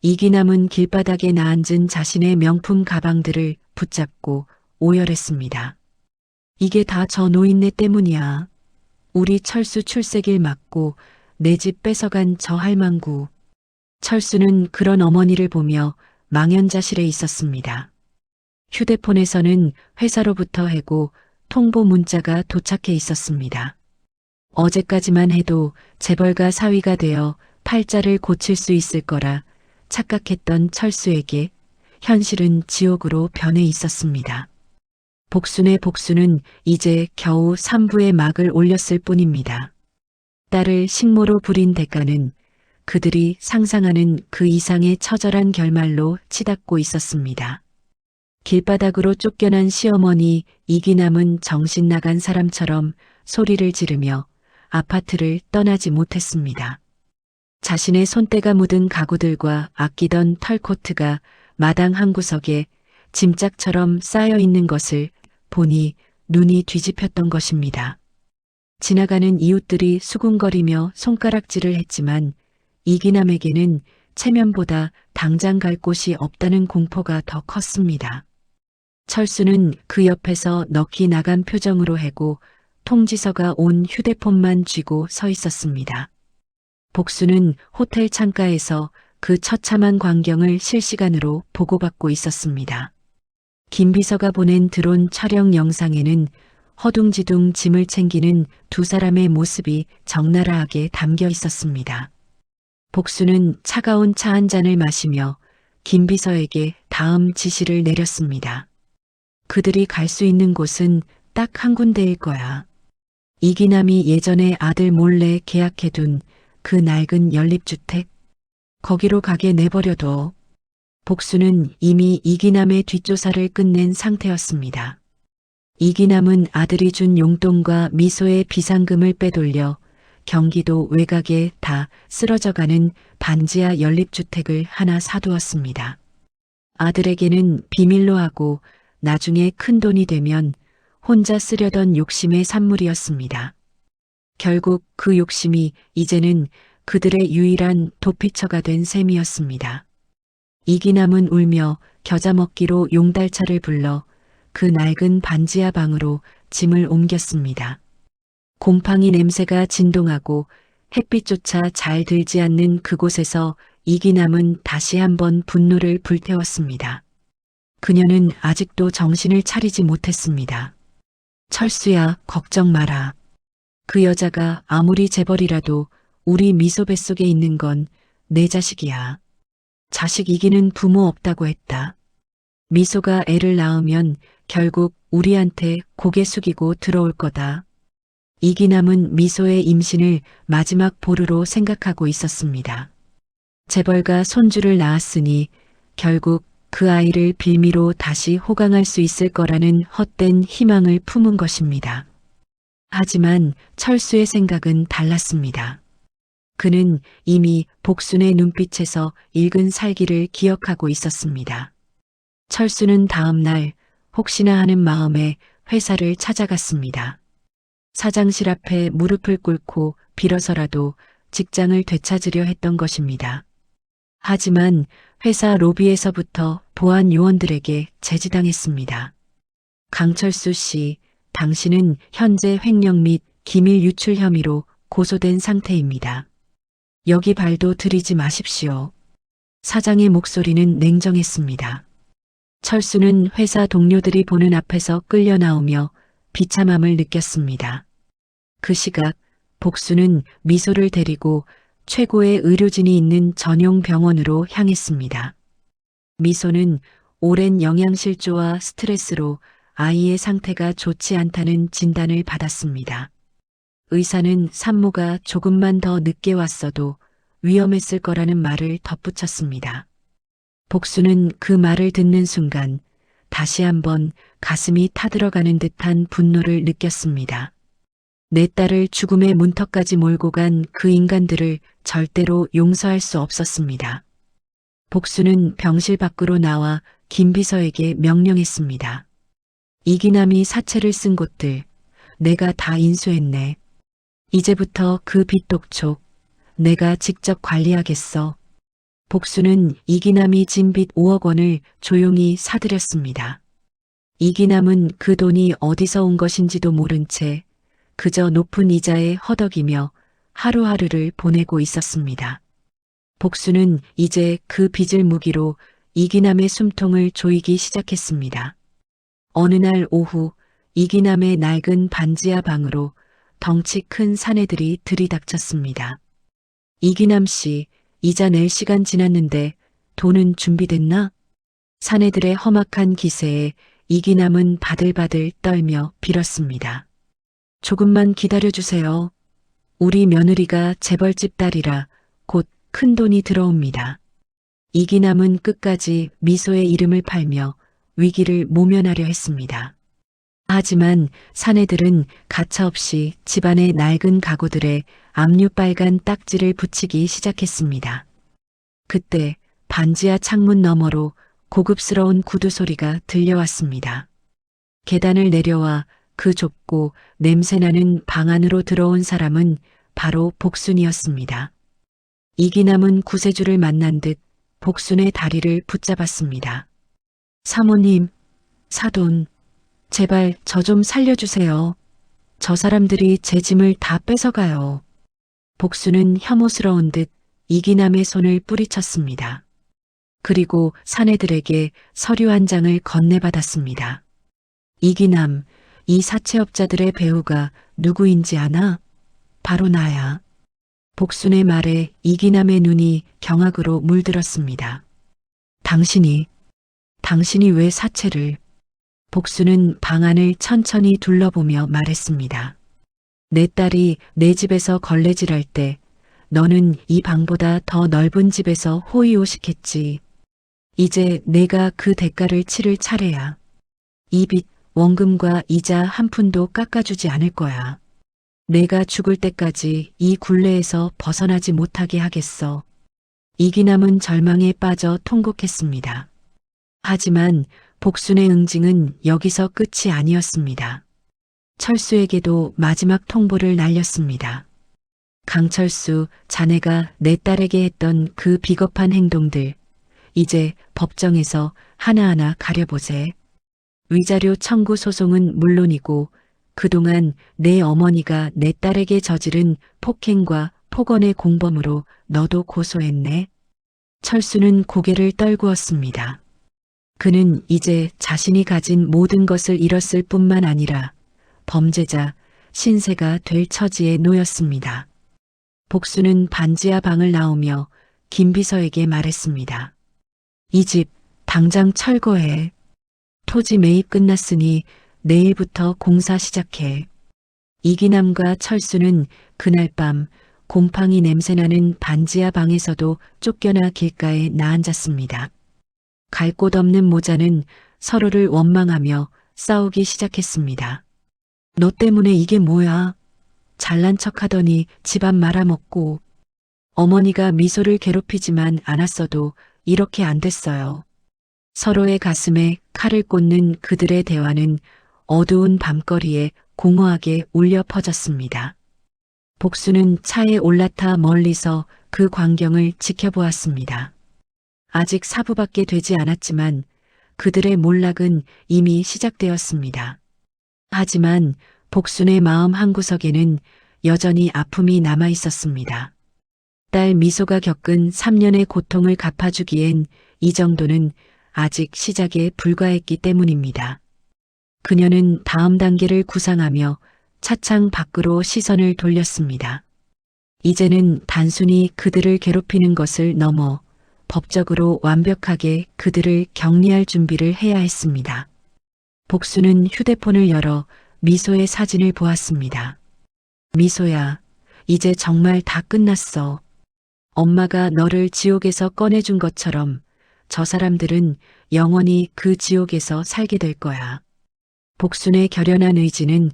이기남은 길바닥에 나앉은 자신의 명품 가방들을 붙잡고 오열했습니다. 이게 다 저 노인네 때문이야. 우리 철수 출세길 막고 내 집 뺏어간 저 할망구. 철수는 그런 어머니를 보며 망연자실해 있었습니다. 휴대폰에서는 회사로부터 해고 통보 문자가 도착해 있었습니다. 어제까지만 해도 재벌가 사위가 되어 팔자를 고칠 수 있을 거라 착각했던 철수에게 현실은 지옥으로 변해 있었습니다. 복순의 복수는 이제 겨우 3부의 막을 올렸을 뿐입니다. 딸을 식모로 부린 대가는 그들이 상상하는 그 이상의 처절한 결말로 치닫고 있었습니다. 길바닥으로 쫓겨난 시어머니 이기남은 정신 나간 사람처럼 소리를 지르며 아파트를 떠나지 못했습니다. 자신의 손때가 묻은 가구들과 아끼던 털코트가 마당 한 구석에 짐짝처럼 쌓여 있는 것을 보니 눈이 뒤집혔던 것입니다. 지나가는 이웃들이 수군거리며 손가락질을 했지만 이기남에게는 체면보다 당장 갈 곳이 없다는 공포가 더 컸습니다. 철수는 그 옆에서 넋이 나간 표정으로 해고 통지서가 온 휴대폰만 쥐고 서 있었습니다. 복수는 호텔 창가에서 그 처참한 광경을 실시간으로 보고받고 있었습니다. 김 비서가 보낸 드론 촬영 영상에는 허둥지둥 짐을 챙기는 두 사람의 모습이 적나라하게 담겨 있었습니다. 복수는 차가운 차 한 잔을 마시며 김 비서에게 다음 지시를 내렸습니다. 그들이 갈 수 있는 곳은 딱 한 군데일 거야. 이기남이 예전에 아들 몰래 계약해둔 그 낡은 연립주택, 거기로 가게 내버려둬. 복수는 이미 이기남의 뒷조사를 끝낸 상태였습니다. 이기남은 아들이 준 용돈과 미소의 비상금을 빼돌려 경기도 외곽에 다 쓰러져가는 반지하 연립주택을 하나 사두었습니다. 아들에게는 비밀로 하고 나중에 큰 돈이 되면 혼자 쓰려던 욕심의 산물이었습니다. 결국 그 욕심이 이제는 그들의 유일한 도피처가 된 셈이었습니다. 이기남은 울며 겨자 먹기로 용달차를 불러 그 낡은 반지하 방으로 짐을 옮겼습니다. 곰팡이 냄새가 진동하고 햇빛조차 잘 들지 않는 그곳에서 이기남은 다시 한번 분노를 불태웠습니다. 그녀는 아직도 정신을 차리지 못했습니다. 철수야, 걱정 마라. 그 여자가 아무리 재벌이라도 우리 미소 뱃속에 있는 건 내 자식이야. 자식 이기는 부모 없다고 했다. 미소가 애를 낳으면 결국 우리한테 고개 숙이고 들어올 거다. 이기남은 미소의 임신을 마지막 보루로 생각하고 있었습니다. 재벌가 손주를 낳았으니 결국 그 아이를 빌미로 다시 호강할 수 있을 거라는 헛된 희망을 품은 것입니다. 하지만 철수의 생각은 달랐습니다. 그는 이미 복순의 눈빛에서 읽은 살기를 기억하고 있었습니다. 철수는 다음 날 혹시나 하는 마음에 회사를 찾아갔습니다. 사장실 앞에 무릎을 꿇고 빌어서라도 직장을 되찾으려 했던 것입니다. 하지만 회사 로비에서부터 보안 요원들에게 제지당했습니다. 강철수 씨, 당신은 현재 횡령 및 기밀 유출 혐의로 고소된 상태입니다. 여기 발도 들이지 마십시오. 사장의 목소리는 냉정했습니다. 철수는 회사 동료들이 보는 앞에서 끌려 나오며 비참함을 느꼈습니다. 그 시각 복수는 미소를 데리고 최고의 의료진이 있는 전용 병원으로 향했습니다. 미소는 오랜 영양실조와 스트레스로 아이의 상태가 좋지 않다는 진단을 받았습니다. 의사는 산모가 조금만 더 늦게 왔어도 위험했을 거라는 말을 덧붙였습니다. 복수는 그 말을 듣는 순간 다시 한번 가슴이 타들어가는 듯한 분노를 느꼈습니다. 내 딸을 죽음의 문턱까지 몰고 간 그 인간들을 절대로 용서할 수 없었습니다. 복수는 병실 밖으로 나와 김 비서에게 명령했습니다. 이기남이 사채를 쓴 곳들 내가 다 인수했네. 이제부터 그 빚독촉 내가 직접 관리하겠어. 복수는 이기남이 진 빚 5억 원을 조용히 사들였습니다. 이기남은 그 돈이 어디서 온 것인지도 모른 채 그저 높은 이자에 허덕이며 하루하루를 보내고 있었습니다. 복수는 이제 그 빚을 무기로 이기남의 숨통을 조이기 시작했습니다. 어느 날 오후 이기남의 낡은 반지하 방으로 덩치 큰 사내들이 들이닥쳤습니다. 이기남 씨, 이자 낼 시간 지났는데 돈은 준비됐나? 사내들의 험악한 기세에 이기남은 바들바들 떨며 빌었습니다. 조금만 기다려주세요. 우리 며느리가 재벌집 딸이라 곧 큰 돈이 들어옵니다. 이기남은 끝까지 미소의 이름을 팔며 위기를 모면하려 했습니다. 하지만 사내들은 가차없이 집안의 낡은 가구들에 압류빨간 딱지를 붙이기 시작했습니다. 그때 반지하 창문 너머로 고급스러운 구두 소리가 들려왔습니다. 계단을 내려와 그 좁고 냄새나는 방 안으로 들어온 사람은 바로 복순이었습니다. 이기남은 구세주를 만난 듯 복순의 다리를 붙잡았습니다. 사모님, 사돈, 제발 저 좀 살려주세요. 저 사람들이 제 짐을 다 뺏어가요. 복수는 혐오스러운 듯 이기남의 손을 뿌리쳤습니다. 그리고 사내들에게 서류 한 장을 건네받았습니다. 이기남, 이 사채업자들의 배우가 누구인지 아나? 바로 나야. 복순의 말에 이기남의 눈이 경악으로 물들었습니다. 당신이 왜 사채를? 복수는 방 안을 천천히 둘러보며 말했습니다. 내 딸이 내 집에서 걸레질할 때 너는 이 방보다 더 넓은 집에서 호의호식했지. 이제 내가 그 대가를 치를 차례야. 이 빚 원금과 이자 한 푼도 깎아주지 않을 거야. 내가 죽을 때까지 이 굴레에서 벗어나지 못하게 하겠어. 이기남은 절망에 빠져 통곡했습니다. 하지만 복순의 응징은 여기서 끝이 아니었습니다. 철수에게도 마지막 통보를 날렸습니다. 강철수, 자네가 내 딸에게 했던 그 비겁한 행동들, 이제 법정에서 하나하나 가려보세. 위자료 청구 소송은 물론이고 그동안 내 어머니가 내 딸에게 저지른 폭행과 폭언의 공범으로 너도 고소했네. 철수는 고개를 떨구었습니다. 그는 이제 자신이 가진 모든 것을 잃었을 뿐만 아니라 범죄자, 신세가 될 처지에 놓였습니다. 복수는 반지하 방을 나오며 김비서에게 말했습니다. 이 집 당장 철거해. 토지 매입 끝났으니 내일부터 공사 시작해. 이기남과 철수는 그날 밤 곰팡이 냄새나는 반지하 방에서도 쫓겨나 길가에 나앉았습니다. 갈 곳 없는 모자는 서로를 원망하며 싸우기 시작했습니다. 너 때문에 이게 뭐야? 잘난 척하더니 집안 말아먹고. 어머니가 미소를 괴롭히지만 않았어도 이렇게 안 됐어요. 서로의 가슴에 칼을 꽂는 그들의 대화는 어두운 밤거리에 공허하게 울려 퍼졌습니다. 복수는 차에 올라타 멀리서 그 광경을 지켜보았습니다. 아직 사부밖에 되지 않았지만 그들의 몰락은 이미 시작되었습니다. 하지만 복순의 마음 한구석에는 여전히 아픔이 남아 있었습니다. 딸 미소가 겪은 3년의 고통을 갚아주기엔 이 정도는 아직 시작에 불과했기 때문입니다. 그녀는 다음 단계를 구상하며 차창 밖으로 시선을 돌렸습니다. 이제는 단순히 그들을 괴롭히는 것을 넘어 법적으로 완벽하게 그들을 격리할 준비를 해야 했습니다. 복수는 휴대폰을 열어 미소의 사진을 보았습니다. 미소야, 이제 정말 다 끝났어. 엄마가 너를 지옥에서 꺼내준 것처럼 저 사람들은 영원히 그 지옥에서 살게 될 거야. 복순의 결연한 의지는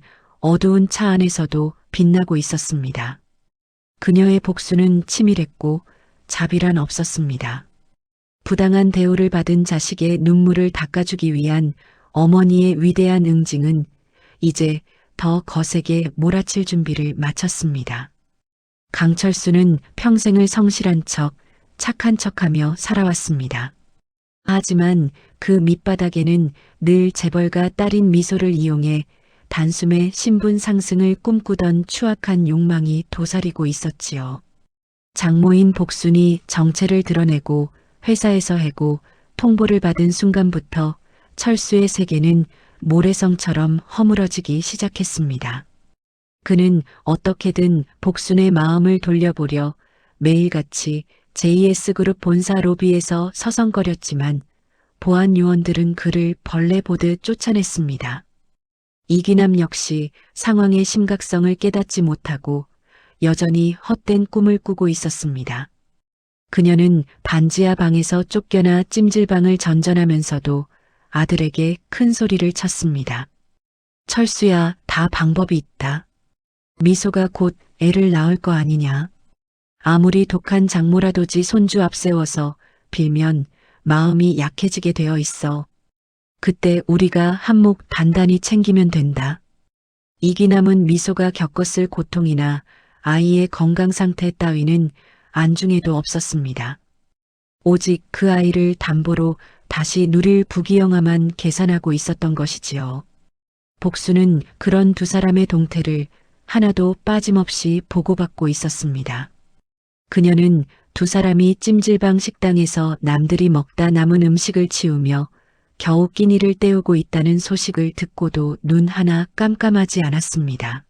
어두운 차 안에서도 빛나고 있었습니다. 그녀의 복수는 치밀했고 자비란 없었습니다. 부당한 대우를 받은 자식의 눈물을 닦아주기 위한 어머니의 위대한 응징은 이제 더 거세게 몰아칠 준비를 마쳤습니다. 강철수는 평생을 성실한 척, 착한 척하며 살아왔습니다. 하지만 그 밑바닥에는 늘 재벌가 딸인 미소를 이용해 단숨에 신분 상승을 꿈꾸던 추악한 욕망이 도사리고 있었지요. 장모인 복순이 정체를 드러내고 회사에서 해고 통보를 받은 순간부터 철수의 세계는 모래성처럼 허물어지기 시작했습니다. 그는 어떻게든 복순의 마음을 돌려보려 매일같이 JS그룹 본사 로비에서 서성거렸지만 보안 요원들은 그를 벌레 보듯 쫓아냈습니다. 이기남 역시 상황의 심각성을 깨닫지 못하고 여전히 헛된 꿈을 꾸고 있었습니다. 그녀는 반지하 방에서 쫓겨나 찜질방을 전전하면서도 아들에게 큰 소리를 쳤습니다. 철수야, 다 방법이 있다. 미소가 곧 애를 낳을 거 아니냐. 아무리 독한 장모라도지 손주 앞세워서 빌면 마음이 약해지게 되어 있어. 그때 우리가 한몫 단단히 챙기면 된다. 이기남은 미소가 겪었을 고통이나 아이의 건강 상태 따위는 안중에도 없었습니다. 오직 그 아이를 담보로 다시 누릴 부귀영화만 계산하고 있었던 것이지요. 복수는 그런 두 사람의 동태를 하나도 빠짐없이 보고받고 있었습니다. 그녀는 두 사람이 찜질방 식당에서 남들이 먹다 남은 음식을 치우며 겨우 끼니를 때우고 있다는 소식을 듣고도 눈 하나 깜깜하지 않았습니다.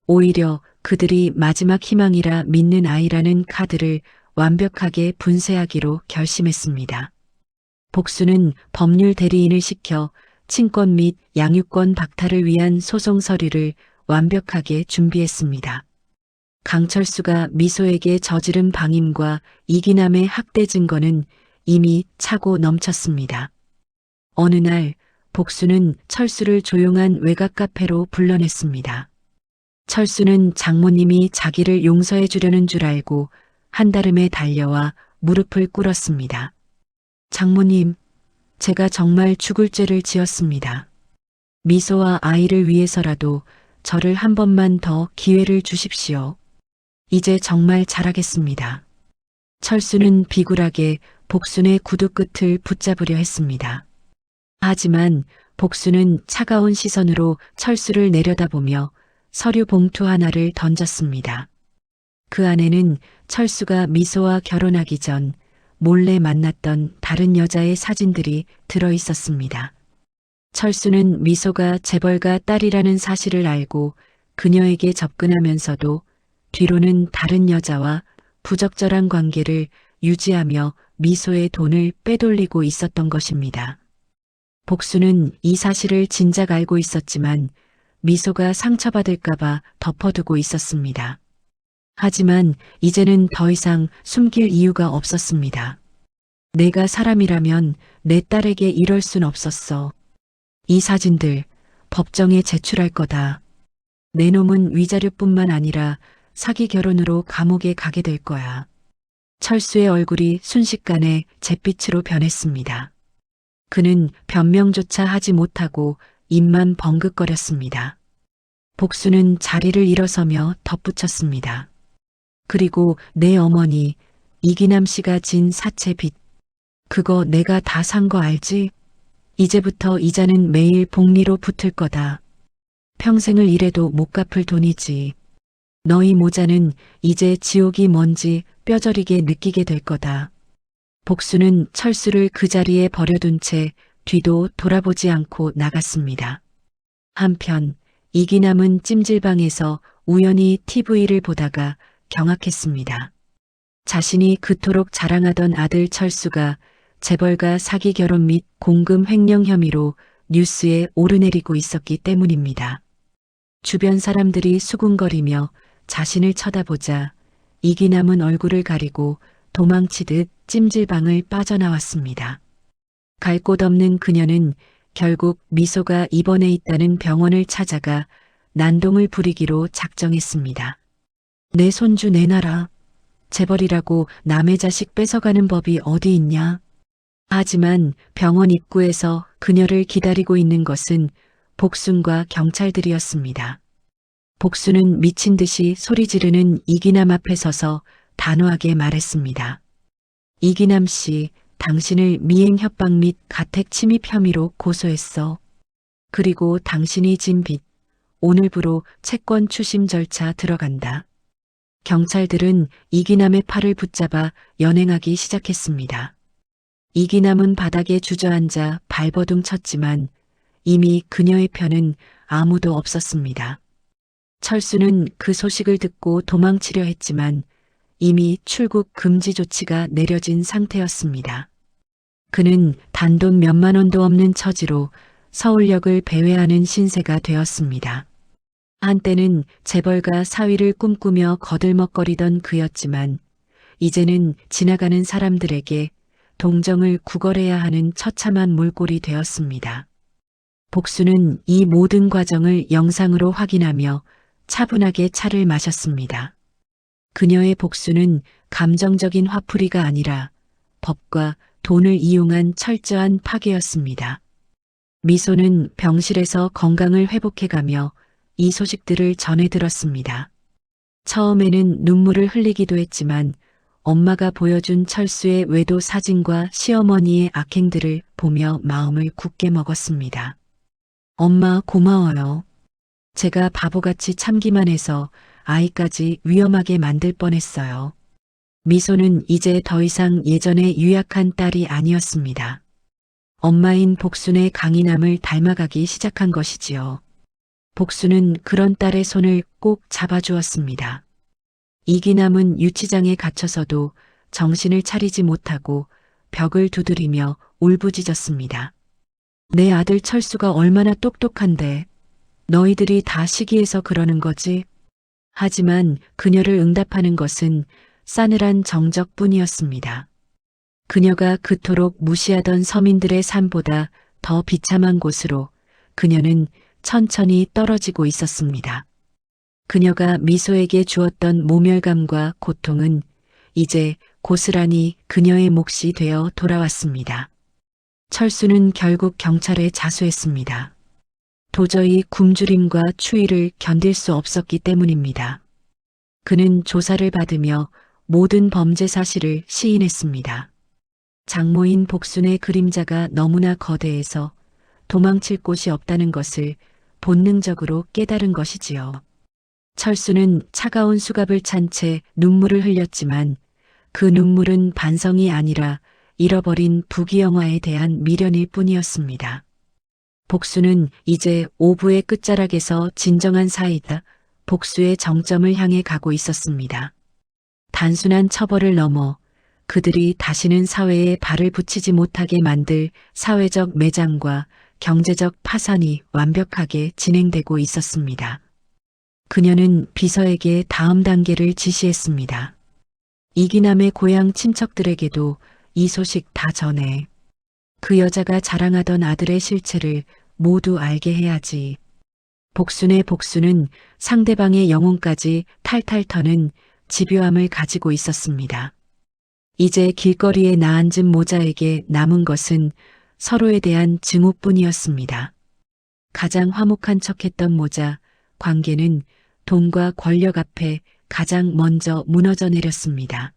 오히려 그들이 마지막 희망이라 믿는 아이라는 카드를 완벽하게 분쇄하기로 결심했습니다. 복수는 법률 대리인을 시켜 친권 및 양육권 박탈을 위한 소송 서류를 완벽하게 준비했습니다. 강철수가 미소에게 저지른 방임과 이기남의 학대 증거는 이미 차고 넘쳤습니다. 어느 날 복수는 철수를 조용한 외곽 카페로 불러냈습니다. 철수는 장모님이 자기를 용서해 주려는 줄 알고 한달음에 달려와 무릎을 꿇었습니다. 장모님, 제가 정말 죽을 죄를 지었습니다. 미소와 아이를 위해서라도 저를 한 번만 더 기회를 주십시오. 이제 정말 잘하겠습니다. 철수는 비굴하게 복순의 구두 끝을 붙잡으려 했습니다. 하지만 복수는 차가운 시선으로 철수를 내려다보며 서류 봉투 하나를 던졌습니다. 그 안에는 철수가 미소와 결혼하기 전 몰래 만났던 다른 여자의 사진들이 들어 있었습니다. 철수는 미소가 재벌가 딸이라는 사실을 알고 그녀에게 접근하면서도 뒤로는 다른 여자와 부적절한 관계를 유지하며 미소의 돈을 빼돌리고 있었던 것입니다. 복수는 이 사실을 진작 알고 있었지만 미소가 상처받을까봐 덮어두고 있었습니다. 하지만 이제는 더 이상 숨길 이유가 없었습니다. 내가 사람이라면 내 딸에게 이럴 순 없었어. 이 사진들 법정에 제출할 거다. 내 놈은 위자료뿐만 아니라 사기 결혼으로 감옥에 가게 될 거야. 철수의 얼굴이 순식간에 잿빛으로 변했습니다. 그는 변명조차 하지 못하고 입만 벙긋거렸습니다. 복수는 자리를 일어서며 덧붙였습니다. 그리고 내 어머니 이기남 씨가 진 사채 빚. 그거 내가 다 산 거 알지? 이제부터 이자는 매일 복리로 붙을 거다. 평생을 일해도 못 갚을 돈이지. 너희 모자는 이제 지옥이 뭔지 뼈저리게 느끼게 될 거다. 복수는 철수를 그 자리에 버려둔 채 뒤도 돌아보지 않고 나갔습니다. 한편 이기남은 찜질방에서 우연히 TV를 보다가 경악했습니다. 자신이 그토록 자랑하던 아들 철수가 재벌가 사기 결혼 및 공금 횡령 혐의로 뉴스에 오르내리고 있었기 때문입니다. 주변 사람들이 수군거리며 자신을 쳐다보자 이기남은 얼굴을 가리고 도망치듯 찜질방을 빠져나왔습니다. 갈 곳 없는 그녀는 결국 미소가 입원해 있다는 병원을 찾아가 난동을 부리기로 작정했습니다. 내 손주 내놔라. 재벌이라고 남의 자식 뺏어가는 법이 어디 있냐. 하지만 병원 입구에서 그녀를 기다리고 있는 것은 복순과 경찰들이었습니다. 복순은 미친 듯이 소리 지르는 이기남 앞에 서서 단호하게 말했습니다. 이기남 씨, 당신을 미행 협박 및 가택 침입 혐의로 고소했어. 그리고 당신이 진 빚, 오늘부로 채권 추심 절차 들어간다. 경찰들은 이기남의 팔을 붙잡아 연행하기 시작했습니다. 이기남은 바닥에 주저앉아 발버둥 쳤지만 이미 그녀의 편은 아무도 없었습니다. 철수는 그 소식을 듣고 도망치려 했지만 이미 출국 금지 조치가 내려진 상태였습니다. 그는 단돈 몇만 원도 없는 처지로 서울역을 배회하는 신세가 되었습니다. 한때는 재벌가 사위를 꿈꾸며 거들먹거리던 그였지만 이제는 지나가는 사람들에게 동정을 구걸해야 하는 처참한 몰골이 되었습니다. 복수는 이 모든 과정을 영상으로 확인하며 차분하게 차를 마셨습니다. 그녀의 복수는 감정적인 화풀이가 아니라 법과 돈을 이용한 철저한 파괴였습니다. 미소는 병실에서 건강을 회복해가며 이 소식들을 전해 들었습니다. 처음에는 눈물을 흘리기도 했지만 엄마가 보여준 철수의 외도 사진과 시어머니의 악행들을 보며 마음을 굳게 먹었습니다. 엄마 고마워요. 제가 바보같이 참기만 해서 아이까지 위험하게 만들 뻔했어요. 미소는 이제 더 이상 예전의 유약한 딸이 아니었습니다. 엄마인 복순의 강인함을 닮아가기 시작한 것이지요. 복수는 그런 딸의 손을 꼭 잡아주었습니다. 이기남은 유치장에 갇혀서도 정신을 차리지 못하고 벽을 두드리며 울부짖었습니다. 내 아들 철수가 얼마나 똑똑한데 너희들이 다 시기해서 그러는 거지. 하지만 그녀를 응답하는 것은 싸늘한 정적뿐이었습니다. 그녀가 그토록 무시하던 서민들의 삶보다 더 비참한 곳으로 그녀는 천천히 떨어지고 있었습니다. 그녀가 미소에게 주었던 모멸감과 고통은 이제 고스란히 그녀의 몫이 되어 돌아왔습니다. 철수는 결국 경찰에 자수했습니다. 도저히 굶주림과 추위를 견딜 수 없었기 때문입니다. 그는 조사를 받으며 모든 범죄 사실을 시인했습니다. 장모인 복순의 그림자가 너무나 거대해서 도망칠 곳이 없다는 것을 본능적으로 깨달은 것이지요. 철수는 차가운 수갑을 찬 채 눈물을 흘렸지만 그 눈물은 반성이 아니라 잃어버린 부귀영화에 대한 미련일 뿐이었습니다. 복수는 이제 오부의 끝자락에서 진정한 사이다, 복수의 정점을 향해 가고 있었습니다. 단순한 처벌을 넘어 그들이 다시는 사회에 발을 붙이지 못하게 만들 사회적 매장과 경제적 파산이 완벽하게 진행되고 있었습니다. 그녀는 비서에게 다음 단계를 지시했습니다. 이기남의 고향 친척들에게도 이 소식 다 전해. 그 여자가 자랑하던 아들의 실체를 모두 알게 해야지. 복순의 복수는 상대방의 영혼까지 탈탈 터는 집요함을 가지고 있었습니다. 이제 길거리에 나앉은 모자에게 남은 것은 서로에 대한 증오뿐이었습니다. 가장 화목한 척했던 모자, 관계는 돈과 권력 앞에 가장 먼저 무너져 내렸습니다.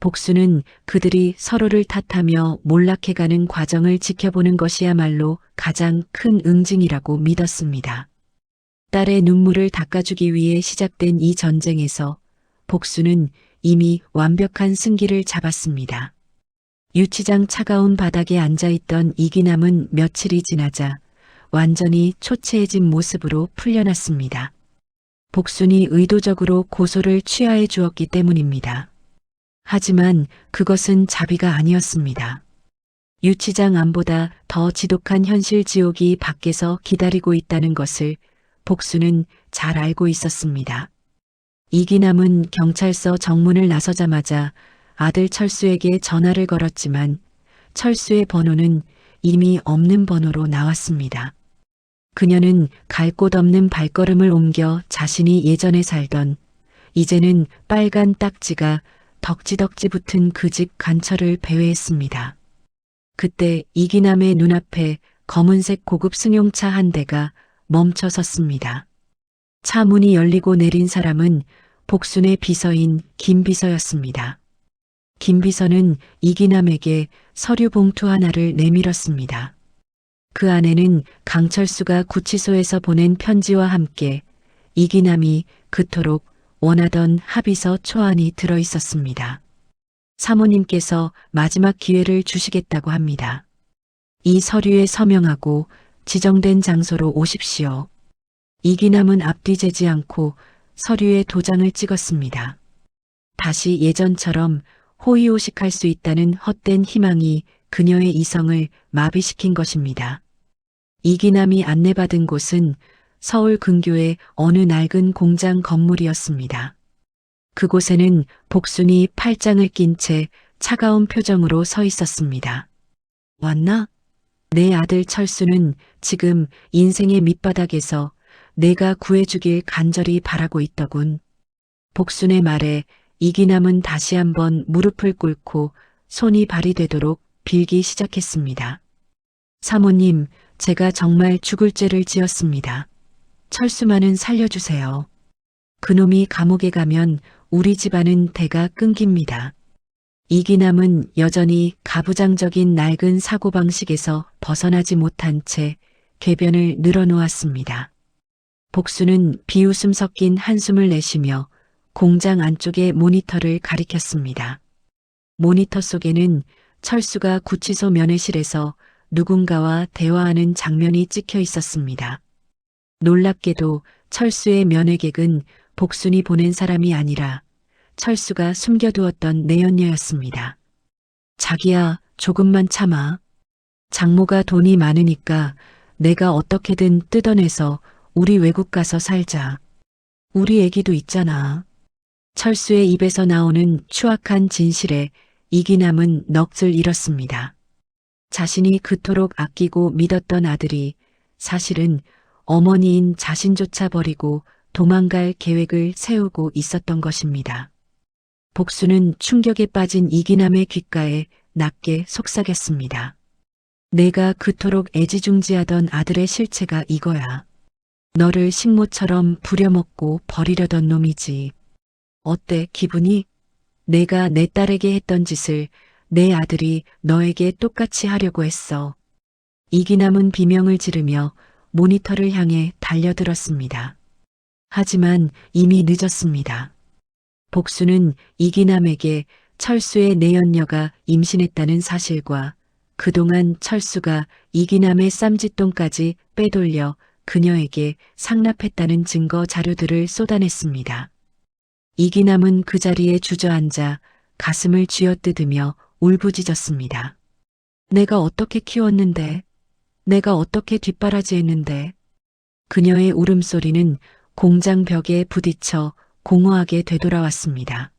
복수는 그들이 서로를 탓하며 몰락해가는 과정을 지켜보는 것이야말로 가장 큰 응징이라고 믿었습니다. 딸의 눈물을 닦아주기 위해 시작된 이 전쟁에서 복수는 이미 완벽한 승기를 잡았습니다. 유치장 차가운 바닥에 앉아있던 이기남은 며칠이 지나자 완전히 초췌해진 모습으로 풀려났습니다. 복순이 의도적으로 고소를 취하해 주었기 때문입니다. 하지만 그것은 자비가 아니었습니다. 유치장 안보다 더 지독한 현실 지옥이 밖에서 기다리고 있다는 것을 복수는 잘 알고 있었습니다. 이기남은 경찰서 정문을 나서자마자 아들 철수에게 전화를 걸었지만 철수의 번호는 이미 없는 번호로 나왔습니다. 그녀는 갈 곳 없는 발걸음을 옮겨 자신이 예전에 살던, 이제는 빨간 딱지가 덕지덕지 붙은 그 집 간처를 배회했습니다. 그때 이기남의 눈앞에 검은색 고급 승용차 한 대가 멈춰 섰습니다. 차 문이 열리고 내린 사람은 복순의 비서인 김 비서였습니다. 김 비서는 이기남에게 서류 봉투 하나를 내밀었습니다. 그 안에는 강철수가 구치소에서 보낸 편지와 함께 이기남이 그토록 원하던 합의서 초안이 들어 있었습니다. 사모님께서 마지막 기회를 주시겠다고 합니다. 이 서류에 서명하고 지정된 장소로 오십시오. 이기남은 앞뒤 재지 않고 서류에 도장을 찍었습니다. 다시 예전처럼 호의호식할 수 있다는 헛된 희망이 그녀의 이성을 마비시킨 것입니다. 이기남이 안내받은 곳은 서울 근교의 어느 낡은 공장 건물이었습니다. 그곳에는 복순이 팔짱을 낀 채 차가운 표정으로 서 있었습니다. 왔나? 내 아들 철수는 지금 인생의 밑바닥에서 내가 구해주길 간절히 바라고 있더군. 복순의 말에 이기남은 다시 한번 무릎을 꿇고 손이 발이 되도록 빌기 시작했습니다. 사모님, 제가 정말 죽을 죄를 지었습니다. 철수만은 살려주세요. 그놈이 감옥에 가면 우리 집안은 대가 끊깁니다. 이기남은 여전히 가부장적인 낡은 사고방식에서 벗어나지 못한 채 궤변을 늘어놓았습니다. 복수는 비웃음 섞인 한숨을 내쉬며 공장 안쪽의 모니터를 가리켰습니다. 모니터 속에는 철수가 구치소 면회실에서 누군가와 대화하는 장면이 찍혀 있었습니다. 놀랍게도 철수의 면회객은 복순이 보낸 사람이 아니라 철수가 숨겨두었던 내연녀였습니다. 자기야, 조금만 참아. 장모가 돈이 많으니까 내가 어떻게든 뜯어내서 우리 외국 가서 살자. 우리 애기도 있잖아. 철수의 입에서 나오는 추악한 진실에 이기남은 넋을 잃었습니다. 자신이 그토록 아끼고 믿었던 아들이 사실은 어머니인 자신조차 버리고 도망갈 계획을 세우고 있었던 것입니다. 복수는 충격에 빠진 이기남의 귓가에 낮게 속삭였습니다. 내가 그토록 애지중지하던 아들의 실체가 이거야. 너를 식모처럼 부려먹고 버리려던 놈이지. 어때, 기분이? 내가 내 딸에게 했던 짓을 내 아들이 너에게 똑같이 하려고 했어. 이기남은 비명을 지르며 모니터를 향해 달려들었습니다. 하지만 이미 늦었습니다. 복수는 이기남에게 철수의 내연녀가 임신했다는 사실과 그동안 철수가 이기남의 쌈짓돈까지 빼돌려 그녀에게 상납했다는 증거 자료들을 쏟아냈습니다. 이기남은 그 자리에 주저앉아 가슴을 쥐어뜯으며 울부짖었습니다. 내가 어떻게 키웠는데? 내가 어떻게 뒷바라지했는데? 그녀의 울음소리는 공장 벽에 부딪혀 공허하게 되돌아왔습니다.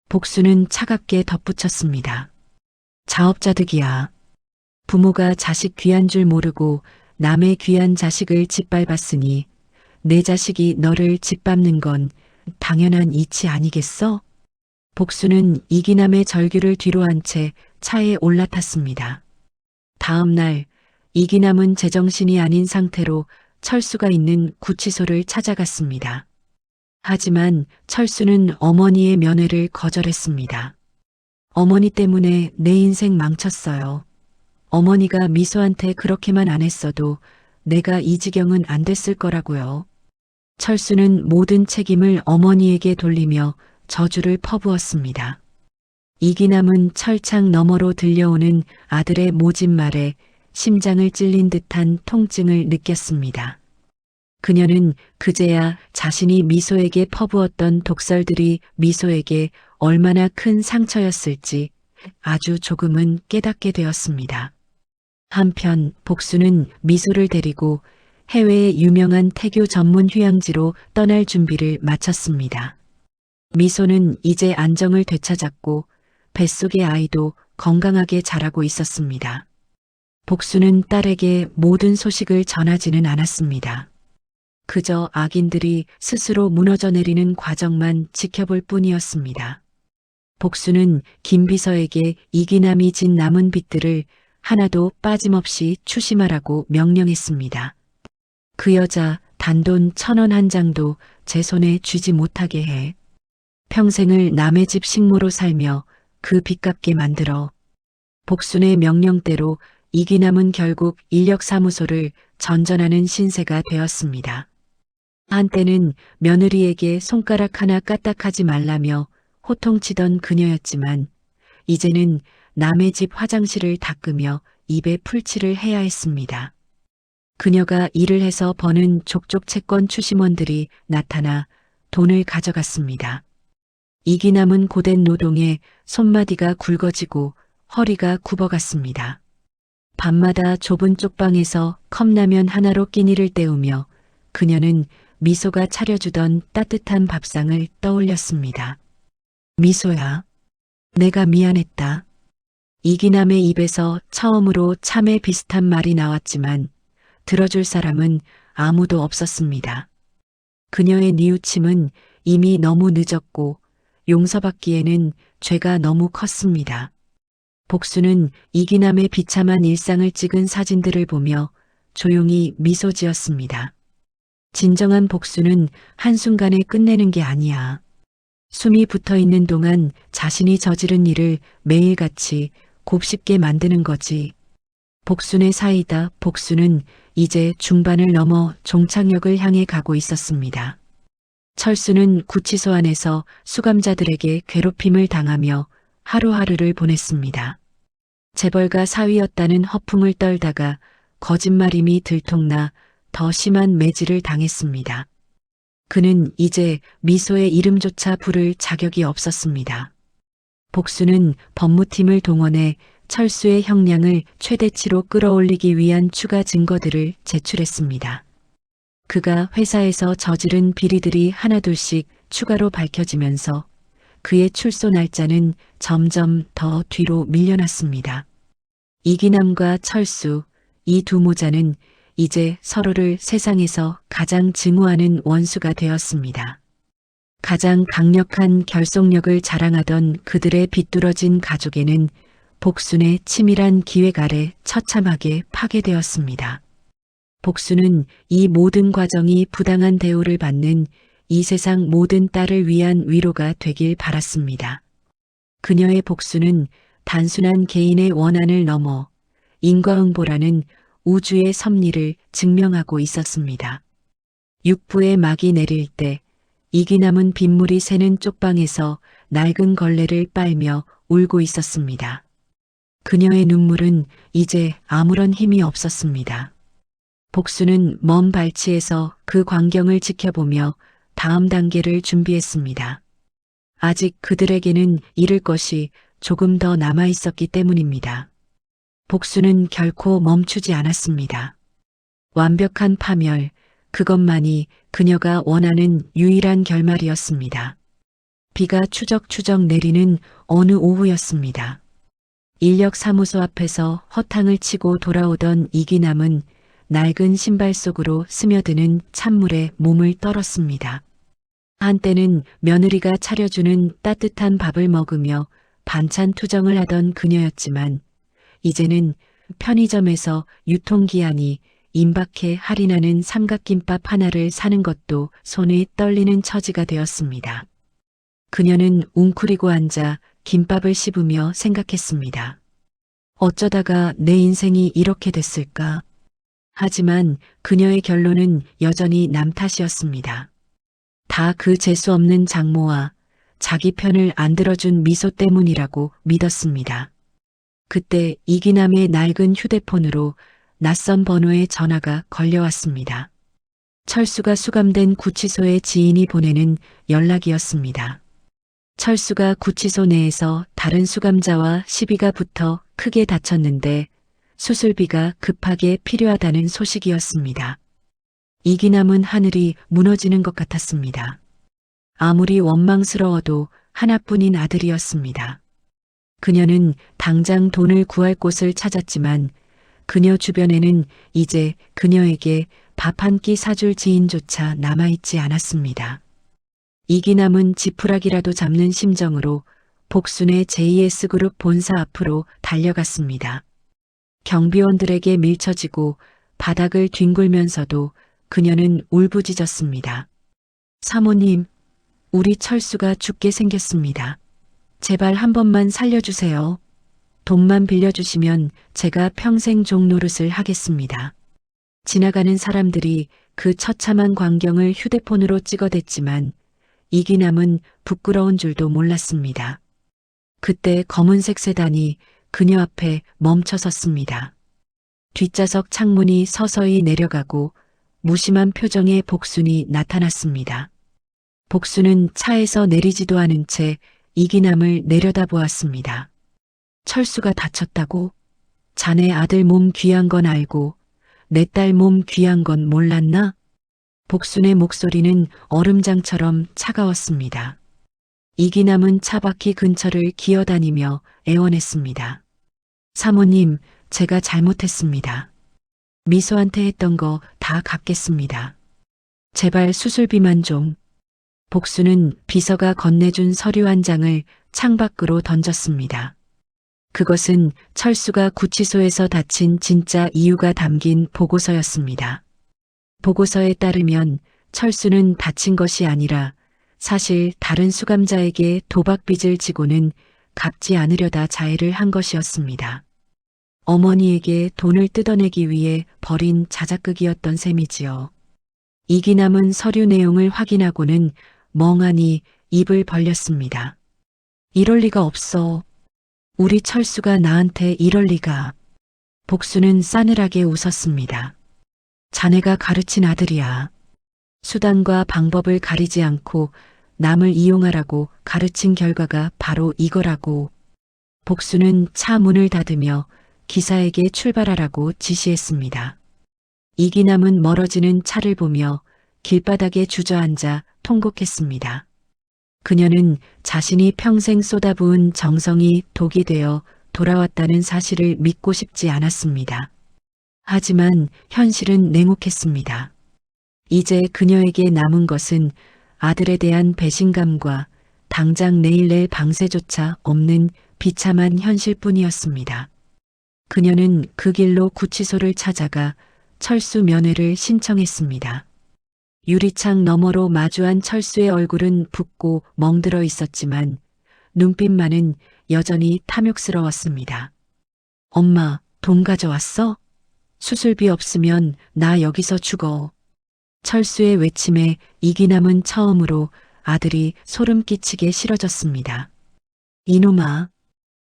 복수는 차갑게 덧붙였습니다. 자업자득이야. 부모가 자식 귀한 줄 모르고 남의 귀한 자식을 짓밟았으니 내 자식이 너를 짓밟는 건 당연한 이치 아니겠어? 복수는 이기남의 절규를 뒤로 한 채 차에 올라탔습니다. 다음 날 이기남은 제정신이 아닌 상태로 철수가 있는 구치소를 찾아갔습니다. 하지만 철수는 어머니의 면회를 거절했습니다. 어머니 때문에 내 인생 망쳤어요. 어머니가 미소한테 그렇게만 안 했어도 내가 이 지경은 안 됐을 거라고요. 철수는 모든 책임을 어머니에게 돌리며 저주를 퍼부었습니다. 이기남은 철창 너머로 들려오는 아들의 모진 말에 심장을 찔린 듯한 통증을 느꼈습니다. 그녀는 그제야 자신이 미소에게 퍼부었던 독설들이 미소에게 얼마나 큰 상처였을지 아주 조금은 깨닫게 되었습니다. 한편 복수는 미소를 데리고 해외의 유명한 태교 전문 휴양지로 떠날 준비를 마쳤습니다. 미소는 이제 안정을 되찾았고 뱃속의 아이도 건강하게 자라고 있었습니다. 복수는 딸에게 모든 소식을 전하지는 않았습니다. 그저 악인들이 스스로 무너져 내리는 과정만 지켜볼 뿐이었습니다. 복수는 김비서에게 이기남이 진 남은 빚들을 하나도 빠짐없이 추심하라고 명령했습니다. 그 여자 단돈 1,000원 한 장도 제 손에 쥐지 못하게 해. 평생을 남의 집 식모로 살며 그 빚 갚게 만들어. 복순의 명령대로 이기남은 결국 인력사무소를 전전하는 신세가 되었습니다. 한때는 며느리에게 손가락 하나 까딱하지 말라며 호통치던 그녀였지만 이제는 남의 집 화장실을 닦으며 입에 풀칠을 해야 했습니다. 그녀가 일을 해서 버는 족족 채권 추심원들이 나타나 돈을 가져갔습니다. 이기남은 고된 노동에 손마디가 굵어지고 허리가 굽어갔습니다. 밤마다 좁은 쪽방에서 컵라면 하나로 끼니를 때우며 그녀는 미소가 차려주던 따뜻한 밥상을 떠올렸습니다. 미소야, 내가 미안했다. 이기남의 입에서 처음으로 참에 비슷한 말이 나왔지만 들어줄 사람은 아무도 없었습니다. 그녀의 뉘우침은 이미 너무 늦었고 용서받기에는 죄가 너무 컸습니다. 복수는 이기남의 비참한 일상을 찍은 사진들을 보며 조용히 미소 지었습니다. 진정한 복수는 한순간에 끝내는 게 아니야. 숨이 붙어 있는 동안 자신이 저지른 일을 매일같이 곱씹게 만드는 거지. 복순의 사이다. 복수는 이제 중반을 넘어 종착역을 향해 가고 있었습니다. 철수는 구치소 안에서 수감자들에게 괴롭힘을 당하며 하루하루를 보냈습니다. 재벌가 사위였다는 허풍을 떨다가 거짓말임이 들통나 더 심한 매질을 당했습니다. 그는 이제 미소의 이름조차 부를 자격이 없었습니다. 복수는 법무팀을 동원해 철수의 형량을 최대치로 끌어올리기 위한 추가 증거들을 제출했습니다. 그가 회사에서 저지른 비리들이 하나둘씩 추가로 밝혀지면서 그의 출소 날짜는 점점 더 뒤로 밀려났습니다. 이기남과 철수, 이 두 모자는 이제 서로를 세상에서 가장 증오하는 원수가 되었습니다. 가장 강력한 결속력을 자랑하던 그들의 비뚤어진 가족에는 복순의 치밀한 기획 아래 처참하게 파괴되었습니다. 복수는 이 모든 과정이 부당한 대우를 받는 이 세상 모든 딸을 위한 위로가 되길 바랐습니다. 그녀의 복수는 단순한 개인의 원한을 넘어 인과응보라는 우주의 섭리를 증명하고 있었습니다. 육부에 막이 내릴 때 이기남은 빗물이 새는 쪽방에서 낡은 걸레를 빨며 울고 있었습니다. 그녀의 눈물은 이제 아무런 힘이 없었습니다. 복수는 먼 발치에서 그 광경을 지켜보며 다음 단계를 준비했습니다. 아직 그들에게는 잃을 것이 조금 더 남아 있었기 때문입니다. 복수는 결코 멈추지 않았습니다. 완벽한 파멸, 그것만이 그녀가 원하는 유일한 결말이었습니다. 비가 추적추적 내리는 어느 오후였습니다. 인력사무소 앞에서 허탕을 치고 돌아오던 이기남은 낡은 신발 속으로 스며드는 찬물에 몸을 떨었습니다. 한때는 며느리가 차려주는 따뜻한 밥을 먹으며 반찬 투정을 하던 그녀였지만 이제는 편의점에서 유통기한이 임박해 할인하는 삼각김밥 하나를 사는 것도 손이 떨리는 처지가 되었습니다. 그녀는 웅크리고 앉아 김밥을 씹으며 생각했습니다. 어쩌다가 내 인생이 이렇게 됐을까? 하지만 그녀의 결론은 여전히 남 탓이었습니다. 다 그 재수 없는 장모와 자기 편을 안 들어준 미소 때문이라고 믿었습니다. 그때 이기남의 낡은 휴대폰으로 낯선 번호의 전화가 걸려왔습니다. 철수가 수감된 구치소의 지인이 보내는 연락이었습니다. 철수가 구치소 내에서 다른 수감자와 시비가 붙어 크게 다쳤는데 수술비가 급하게 필요하다는 소식이었습니다. 이기남은 하늘이 무너지는 것 같았습니다. 아무리 원망스러워도 하나뿐인 아들이었습니다. 그녀는 당장 돈을 구할 곳을 찾았지만 그녀 주변에는 이제 그녀에게 밥 한 끼 사줄 지인조차 남아있지 않았습니다. 이기남은 지푸라기라도 잡는 심정으로 복순의 JS그룹 본사 앞으로 달려갔습니다. 경비원들에게 밀쳐지고 바닥을 뒹굴면서도 그녀는 울부짖었습니다. 사모님, 우리 철수가 죽게 생겼습니다. 제발 한 번만 살려주세요. 돈만 빌려주시면 제가 평생 종노릇을 하겠습니다. 지나가는 사람들이 그 처참한 광경을 휴대폰으로 찍어댔지만 이기남은 부끄러운 줄도 몰랐습니다. 그때 검은색 세단이 그녀 앞에 멈춰 섰습니다. 뒷좌석 창문이 서서히 내려가고 무심한 표정의 복순이 나타났습니다. 복순은 차에서 내리지도 않은 채 이기남을 내려다보았습니다. 철수가 다쳤다고? 자네 아들 몸 귀한 건 알고 내 딸 몸 귀한 건 몰랐나? 복순의 목소리는 얼음장처럼 차가웠습니다. 이기남은 차바퀴 근처를 기어다니며 애원했습니다. 사모님, 제가 잘못했습니다. 미소한테 했던 거 다 갚겠습니다. 제발 수술비만 좀. 복수는 비서가 건네준 서류 한 장을 창밖으로 던졌습니다. 그것은 철수가 구치소에서 다친 진짜 이유가 담긴 보고서였습니다. 보고서에 따르면 철수는 다친 것이 아니라 사실 다른 수감자에게 도박빚을 지고는 갚지 않으려다 자해를 한 것이었습니다. 어머니에게 돈을 뜯어내기 위해 벌인 자작극이었던 셈이지요. 이기남은 서류 내용을 확인하고는 멍하니 입을 벌렸습니다. 이럴 리가 없어. 우리 철수가 나한테 이럴 리가. 복수는 싸늘하게 웃었습니다. 자네가 가르친 아들이야. 수단과 방법을 가리지 않고 남을 이용하라고 가르친 결과가 바로 이거라고. 복수는 차 문을 닫으며 기사에게 출발하라고 지시했습니다. 이기남은 멀어지는 차를 보며 길바닥에 주저앉아 통곡했습니다. 그녀는 자신이 평생 쏟아부은 정성이 독이 되어 돌아왔다는 사실을 믿고 싶지 않았습니다. 하지만 현실은 냉혹했습니다. 이제 그녀에게 남은 것은 아들에 대한 배신감과 당장 내일 낼 방세조차 없는 비참한 현실뿐이었습니다. 그녀는 그 길로 구치소를 찾아가 철수 면회를 신청했습니다. 유리창 너머로 마주한 철수의 얼굴은 붓고 멍들어 있었지만 눈빛만은 여전히 탐욕스러웠습니다. 엄마, 돈 가져왔어? 수술비 없으면 나 여기서 죽어. 철수의 외침에 이기남은 처음으로 아들이 소름 끼치게 싫어졌습니다. 이놈아,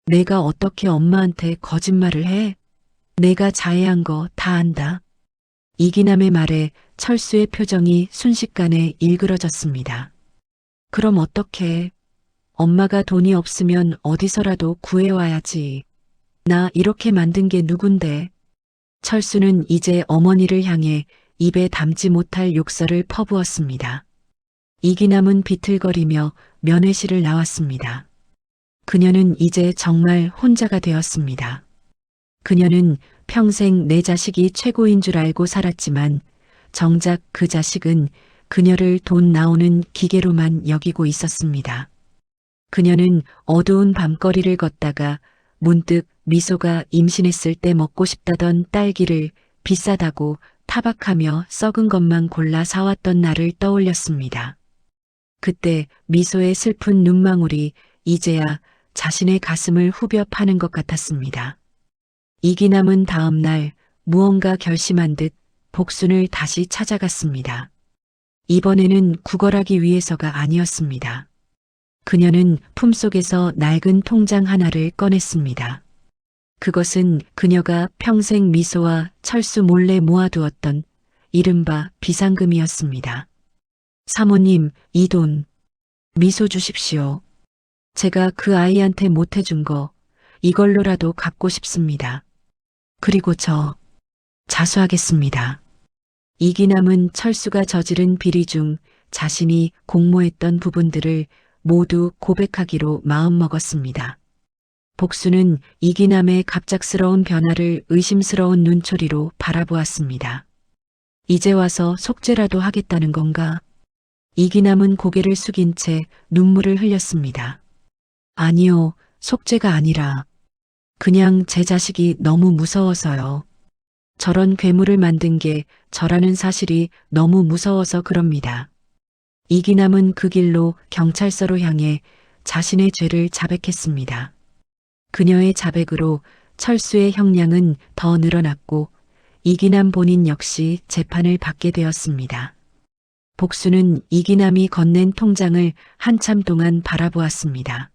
내가 어떻게 엄마한테 거짓말을 해? 내가 자해한 거 다 안다. 이기남의 말에 철수의 표정이 순식간에 일그러졌습니다. 그럼 어떡해? 엄마가 돈이 없으면 어디서라도 구해와야지. 나 이렇게 만든 게 누군데? 철수는 이제 어머니를 향해 입에 담지 못할 욕설을 퍼부었습니다. 이기남은 비틀거리며 면회실을 나왔습니다. 그녀는 이제 정말 혼자가 되었습니다. 그녀는 평생 내 자식이 최고인 줄 알고 살았지만 정작 그 자식은 그녀를 돈 나오는 기계로만 여기고 있었습니다. 그녀는 어두운 밤거리를 걷다가 문득 미소가 임신했을 때 먹고 싶다던 딸기를 비싸다고 타박하며 썩은 것만 골라 사왔던 날을 떠올렸습니다. 그때 미소의 슬픈 눈망울이 이제야 자신의 가슴을 후벼 파는 것 같았습니다. 이기남은 다음 날 무언가 결심한 듯 복순을 다시 찾아갔습니다. 이번에는 구걸하기 위해서가 아니었습니다. 그녀는 품속에서 낡은 통장 하나를 꺼냈습니다. 그것은 그녀가 평생 미소와 철수 몰래 모아두었던 이른바 비상금이었습니다. 사모님, 이 돈 미소 주십시오. 제가 그 아이한테 못해준 거 이걸로라도 갚고 싶습니다. 그리고 저 자수하겠습니다. 이기남은 철수가 저지른 비리 중 자신이 공모했던 부분들을 모두 고백하기로 마음먹었습니다. 복수는 이기남의 갑작스러운 변화를 의심스러운 눈초리로 바라보았습니다. 이제 와서 속죄라도 하겠다는 건가? 이기남은 고개를 숙인 채 눈물을 흘렸습니다. 아니요, 속죄가 아니라 그냥 제 자식이 너무 무서워서요. 저런 괴물을 만든 게 저라는 사실이 너무 무서워서 그럽니다. 이기남은 그 길로 경찰서로 향해 자신의 죄를 자백했습니다. 그녀의 자백으로 철수의 형량은 더 늘어났고 이기남 본인 역시 재판을 받게 되었습니다. 복수는 이기남이 건넨 통장을 한참 동안 바라보았습니다.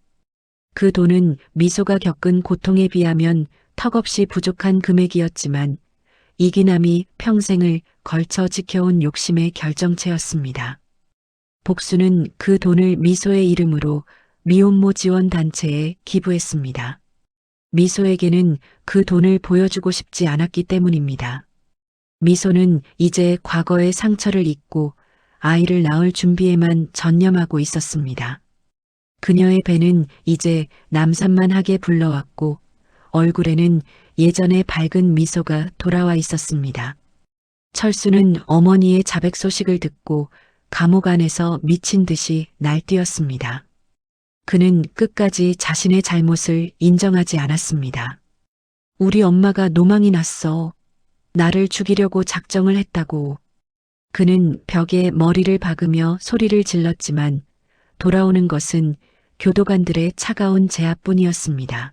그 돈은 미소가 겪은 고통에 비하면 턱없이 부족한 금액이었지만 이기남이 평생을 걸쳐 지켜온 욕심의 결정체였습니다. 복수는 그 돈을 미소의 이름으로 미혼모 지원 단체에 기부했습니다. 미소에게는 그 돈을 보여주고 싶지 않았기 때문입니다. 미소는 이제 과거의 상처를 잊고 아이를 낳을 준비에만 전념하고 있었습니다. 그녀의 배는 이제 남산만하게 불러왔고 얼굴에는 예전의 밝은 미소가 돌아와 있었습니다. 철수는 어머니의 자백 소식을 듣고 감옥 안에서 미친 듯이 날뛰었습니다. 그는 끝까지 자신의 잘못을 인정하지 않았습니다. 우리 엄마가 노망이 났어. 나를 죽이려고 작정을 했다고. 그는 벽에 머리를 박으며 소리를 질렀지만 돌아오는 것은 교도관들의 차가운 제압뿐이었습니다.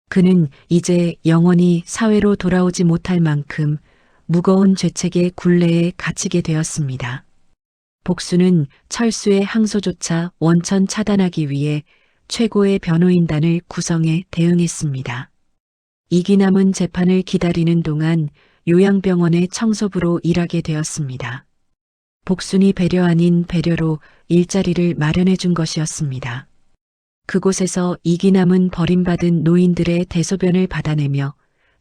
그는 이제 영원히 사회로 돌아오지 못할 만큼 무거운 죄책의 굴레에 갇히게 되었습니다. 복수는 철수의 항소조차 원천 차단하기 위해 최고의 변호인단을 구성해 대응했습니다. 이기남은 재판을 기다리는 동안 요양병원의 청소부로 일하게 되었습니다. 복순이 배려 아닌 배려로 일자리를 마련해 준 것이었습니다. 그곳에서 이기남은 버림받은 노인들의 대소변을 받아내며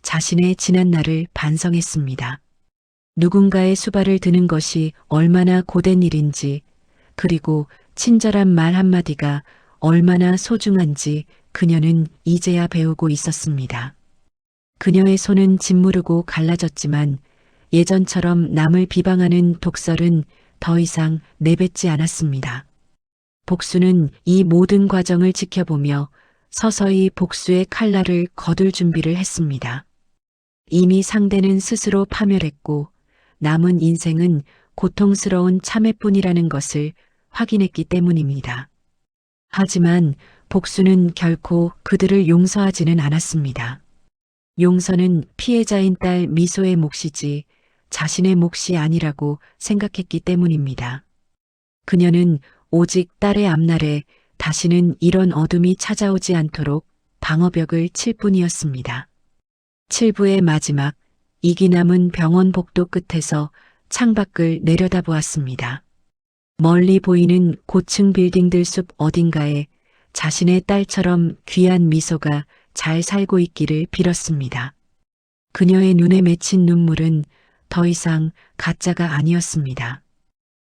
자신의 지난 날을 반성했습니다. 누군가의 수발을 드는 것이 얼마나 고된 일인지, 그리고 친절한 말 한마디가 얼마나 소중한지 그녀는 이제야 배우고 있었습니다. 그녀의 손은 짓무르고 갈라졌지만 예전처럼 남을 비방하는 독설은 더 이상 내뱉지 않았습니다. 복수는 이 모든 과정을 지켜보며 서서히 복수의 칼날을 거둘 준비를 했습니다. 이미 상대는 스스로 파멸했고 남은 인생은 고통스러운 참회뿐이라는 것을 확인했기 때문입니다. 하지만 복수는 결코 그들을 용서하지는 않았습니다. 용서는 피해자인 딸 미소의 몫이지 자신의 몫이 아니라고 생각했기 때문입니다. 그녀는 오직 딸의 앞날에 다시는 이런 어둠이 찾아오지 않도록 방어벽을 칠 뿐이었습니다. 7부의 마지막, 이기남은 병원 복도 끝에서 창밖을 내려다보았습니다. 멀리 보이는 고층 빌딩들 숲 어딘가에 자신의 딸처럼 귀한 미소가 잘 살고 있기를 빌었습니다. 그녀의 눈에 맺힌 눈물은 더 이상 가짜가 아니었습니다.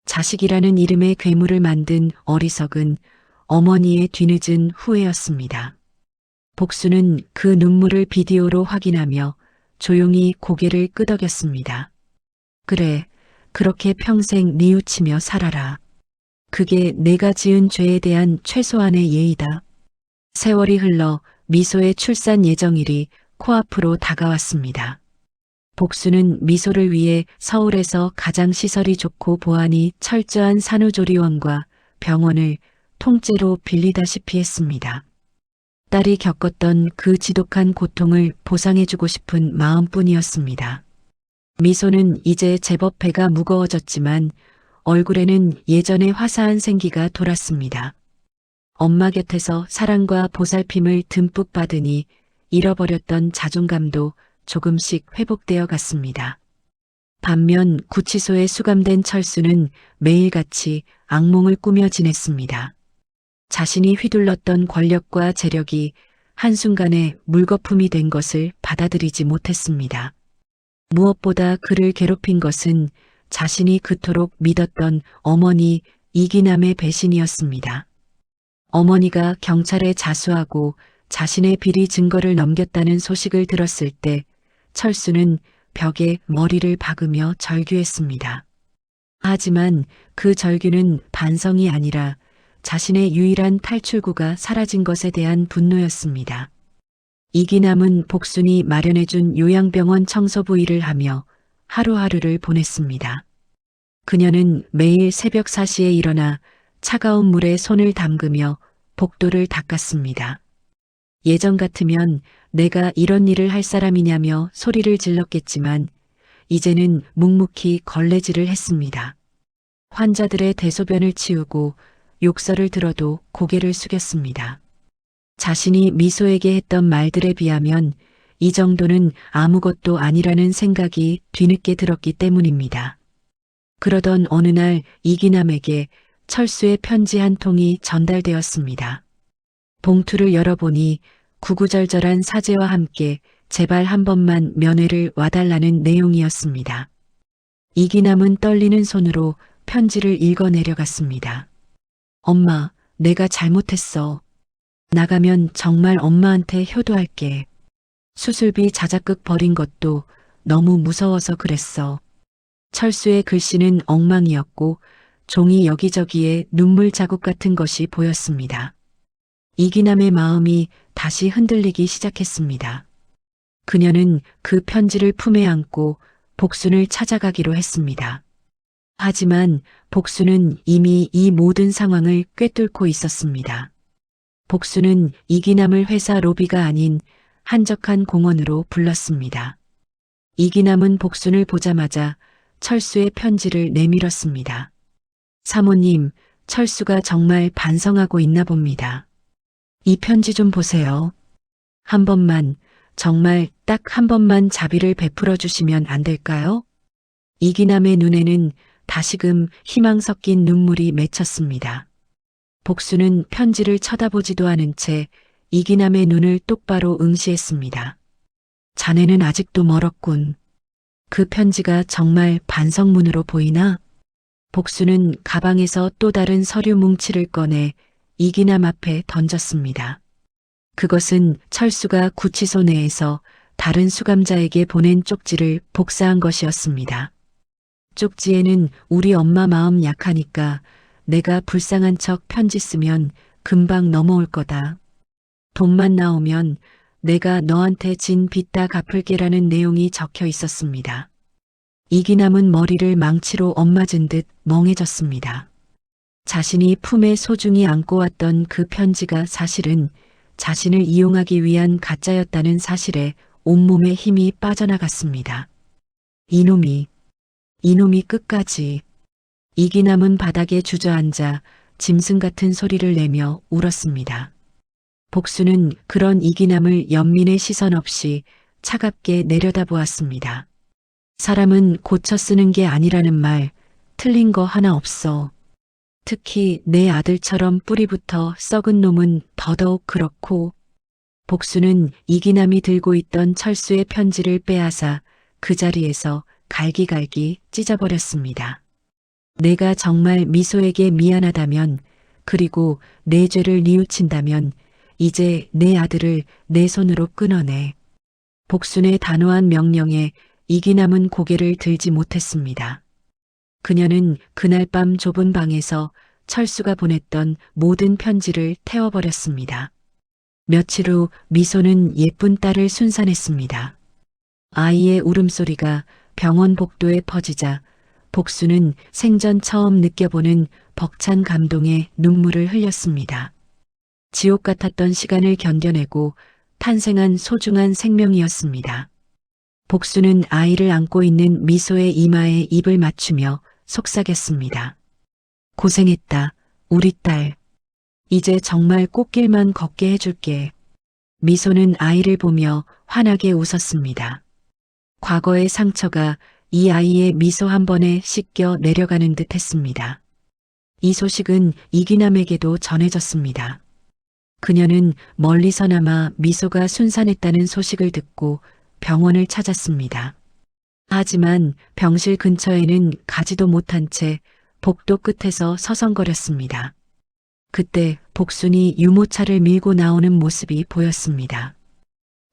자식이라는 이름의 괴물을 만든 어리석은 어머니의 뒤늦은 후회였습니다. 복수는 그 눈물을 비디오로 확인하며 조용히 고개를 끄덕였습니다. 그래, 그렇게 평생 뉘우치며 살아라. 그게 내가 지은 죄에 대한 최소한의 예의다. 세월이 흘러 미소의 출산 예정일이 코앞으로 다가왔습니다. 복수는 미소를 위해 서울에서 가장 시설이 좋고 보안이 철저한 산후조리원과 병원을 통째로 빌리다시피 했습니다. 딸이 겪었던 그 지독한 고통을 보상해주고 싶은 마음뿐이었습니다. 미소는 이제 제법 배가 무거워졌지만 얼굴에는 예전의 화사한 생기가 돌았습니다. 엄마 곁에서 사랑과 보살핌을 듬뿍 받으니 잃어버렸던 자존감도 조금씩 회복되어 갔습니다. 반면 구치소에 수감된 철수는 매일같이 악몽을 꾸며 지냈습니다. 자신이 휘둘렀던 권력과 재력이 한순간에 물거품이 된 것을 받아들이지 못했습니다. 무엇보다 그를 괴롭힌 것은 자신이 그토록 믿었던 어머니 이기남의 배신이었습니다. 어머니가 경찰에 자수하고 자신의 비리 증거를 넘겼다는 소식을 들었을 때 철수는 벽에 머리를 박으며 절규했습니다. 하지만 그 절규는 반성이 아니라 자신의 유일한 탈출구가 사라진 것에 대한 분노였습니다. 이기남은 복순이 마련해준 요양병원 청소부 일을 하며 하루하루를 보냈습니다. 그녀는 매일 새벽 4시에 일어나 차가운 물에 손을 담그며 복도를 닦았습니다. 예전 같으면 내가 이런 일을 할 사람이냐며 소리를 질렀겠지만 이제는 묵묵히 걸레질을 했습니다. 환자들의 대소변을 치우고 욕설을 들어도 고개를 숙였습니다. 자신이 미소에게 했던 말들에 비하면 이 정도는 아무것도 아니라는 생각이 뒤늦게 들었기 때문입니다. 그러던 어느 날 이기남에게 철수의 편지 한 통이 전달되었습니다. 봉투를 열어보니 구구절절한 사죄와 함께 제발 한 번만 면회를 와달라는 내용이었습니다. 이기남은 떨리는 손으로 편지를 읽어 내려갔습니다. 엄마, 내가 잘못했어. 나가면 정말 엄마한테 효도할게. 수술비 자작극 벌인 것도 너무 무서워서 그랬어. 철수의 글씨는 엉망이었고 종이 여기저기에 눈물 자국 같은 것이 보였습니다. 이기남의 마음이 다시 흔들리기 시작했습니다. 그녀는 그 편지를 품에 안고 복순을 찾아가기로 했습니다. 하지만 복순은 이미 이 모든 상황을 꿰뚫고 있었습니다. 복순은 이기남을 회사 로비가 아닌 한적한 공원으로 불렀습니다. 이기남은 복순을 보자마자 철수의 편지를 내밀었습니다. 사모님, 철수가 정말 반성하고 있나 봅니다. 이 편지 좀 보세요. 한 번만, 정말 딱 한 번만 자비를 베풀어 주시면 안 될까요? 이기남의 눈에는 다시금 희망 섞인 눈물이 맺혔습니다. 복수는 편지를 쳐다보지도 않은 채 이기남의 눈을 똑바로 응시했습니다. 자네는 아직도 멀었군. 그 편지가 정말 반성문으로 보이나? 복수는 가방에서 또 다른 서류 뭉치를 꺼내 이기남 앞에 던졌습니다. 그것은 철수가 구치소 내에서 다른 수감자에게 보낸 쪽지를 복사한 것이었습니다. 쪽지에는 우리 엄마 마음 약하니까 내가 불쌍한 척 편지 쓰면 금방 넘어올 거다. 돈만 나오면 내가 너한테 진 빚 다 갚을게라는 내용이 적혀 있었습니다. 이기남은 머리를 망치로 엇맞은 듯 멍해졌습니다. 자신이 품에 소중히 안고 왔던 그 편지가 사실은 자신을 이용하기 위한 가짜였다는 사실에 온몸에 힘이 빠져나갔습니다. 이놈이 이놈이 끝까지. 이기남은 바닥에 주저앉아 짐승 같은 소리를 내며 울었습니다. 복수는 그런 이기남을 연민의 시선 없이 차갑게 내려다보았습니다. 사람은 고쳐 쓰는 게 아니라는 말 틀린 거 하나 없어. 특히 내 아들처럼 뿌리부터 썩은 놈은 더더욱 그렇고. 복수는 이기남이 들고 있던 철수의 편지를 빼앗아 그 자리에서 갈기갈기 찢어버렸습니다. 내가 정말 미소에게 미안하다면, 그리고 내 죄를 뉘우친다면 이제 내 아들을 내 손으로 끊어내. 복순의 단호한 명령에 이기남은 고개를 들지 못했습니다. 그녀는 그날 밤 좁은 방에서 철수가 보냈던 모든 편지를 태워버렸습니다. 며칠 후 미소는 예쁜 딸을 순산했습니다. 아이의 울음소리가 병원 복도에 퍼지자 복수는 생전 처음 느껴보는 벅찬 감동에 눈물을 흘렸습니다. 지옥 같았던 시간을 견뎌내고 탄생한 소중한 생명이었습니다. 복수는 아이를 안고 있는 미소의 이마에 입을 맞추며 속삭였습니다. 고생했다, 우리 딸. 이제 정말 꽃길만 걷게 해줄게. 미소는 아이를 보며 환하게 웃었습니다. 과거의 상처가 이 아이의 미소 한 번에 씻겨 내려가는 듯 했습니다. 이 소식은 이기남에게도 전해졌습니다. 그녀는 멀리서나마 미소가 순산했다는 소식을 듣고 병원을 찾았습니다. 하지만 병실 근처에는 가지도 못한 채 복도 끝에서 서성거렸습니다. 그때 복순이 유모차를 밀고 나오는 모습이 보였습니다.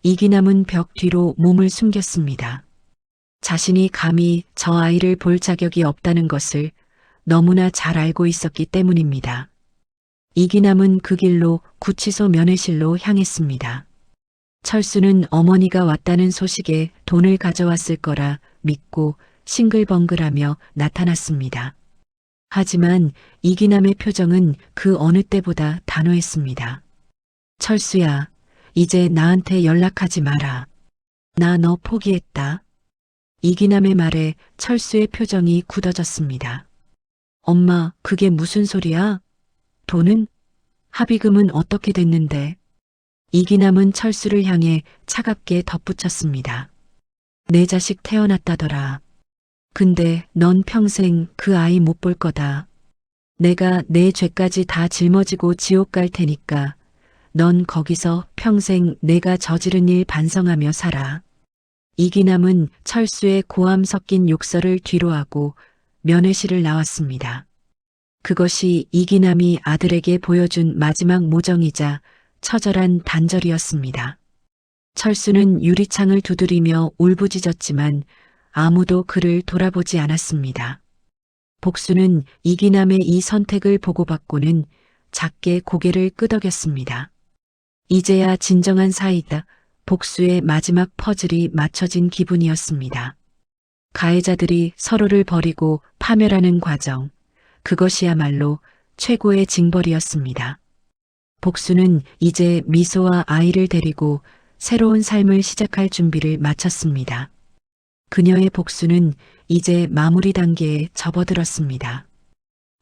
이기남은 벽 뒤로 몸을 숨겼습니다. 자신이 감히 저 아이를 볼 자격이 없다는 것을 너무나 잘 알고 있었기 때문입니다. 이기남은 그 길로 구치소 면회실로 향했습니다. 철수는 어머니가 왔다는 소식에 돈을 가져왔을 거라 믿고 싱글벙글하며 나타났습니다. 하지만 이기남의 표정은 그 어느 때보다 단호했습니다. 철수야, 이제 나한테 연락하지 마라. 나 너 포기했다. 이기남의 말에 철수의 표정이 굳어졌습니다. 엄마, 그게 무슨 소리야? 돈은? 합의금은 어떻게 됐는데? 이기남은 철수를 향해 차갑게 덧붙였습니다. 내 자식 태어났다더라. 근데 넌 평생 그 아이 못 볼 거다. 내가 내 죄까지 다 짊어지고 지옥 갈 테니까 넌 거기서 평생 내가 저지른 일 반성하며 살아. 이기남은 철수의 고함 섞인 욕설을 뒤로하고 면회실을 나왔습니다. 그것이 이기남이 아들에게 보여준 마지막 모정이자 처절한 단절이었습니다. 철수는 유리창을 두드리며 울부짖었지만 아무도 그를 돌아보지 않았습니다. 복수는 이기남의 이 선택을 보고받고는 작게 고개를 끄덕였습니다. 이제야 진정한 사이다. 복수의 마지막 퍼즐이 맞춰진 기분이었습니다. 가해자들이 서로를 버리고 파멸하는 과정, 그것이야말로 최고의 징벌이었습니다. 복수는 이제 미소와 아이를 데리고 새로운 삶을 시작할 준비를 마쳤습니다. 그녀의 복수는 이제 마무리 단계에 접어들었습니다.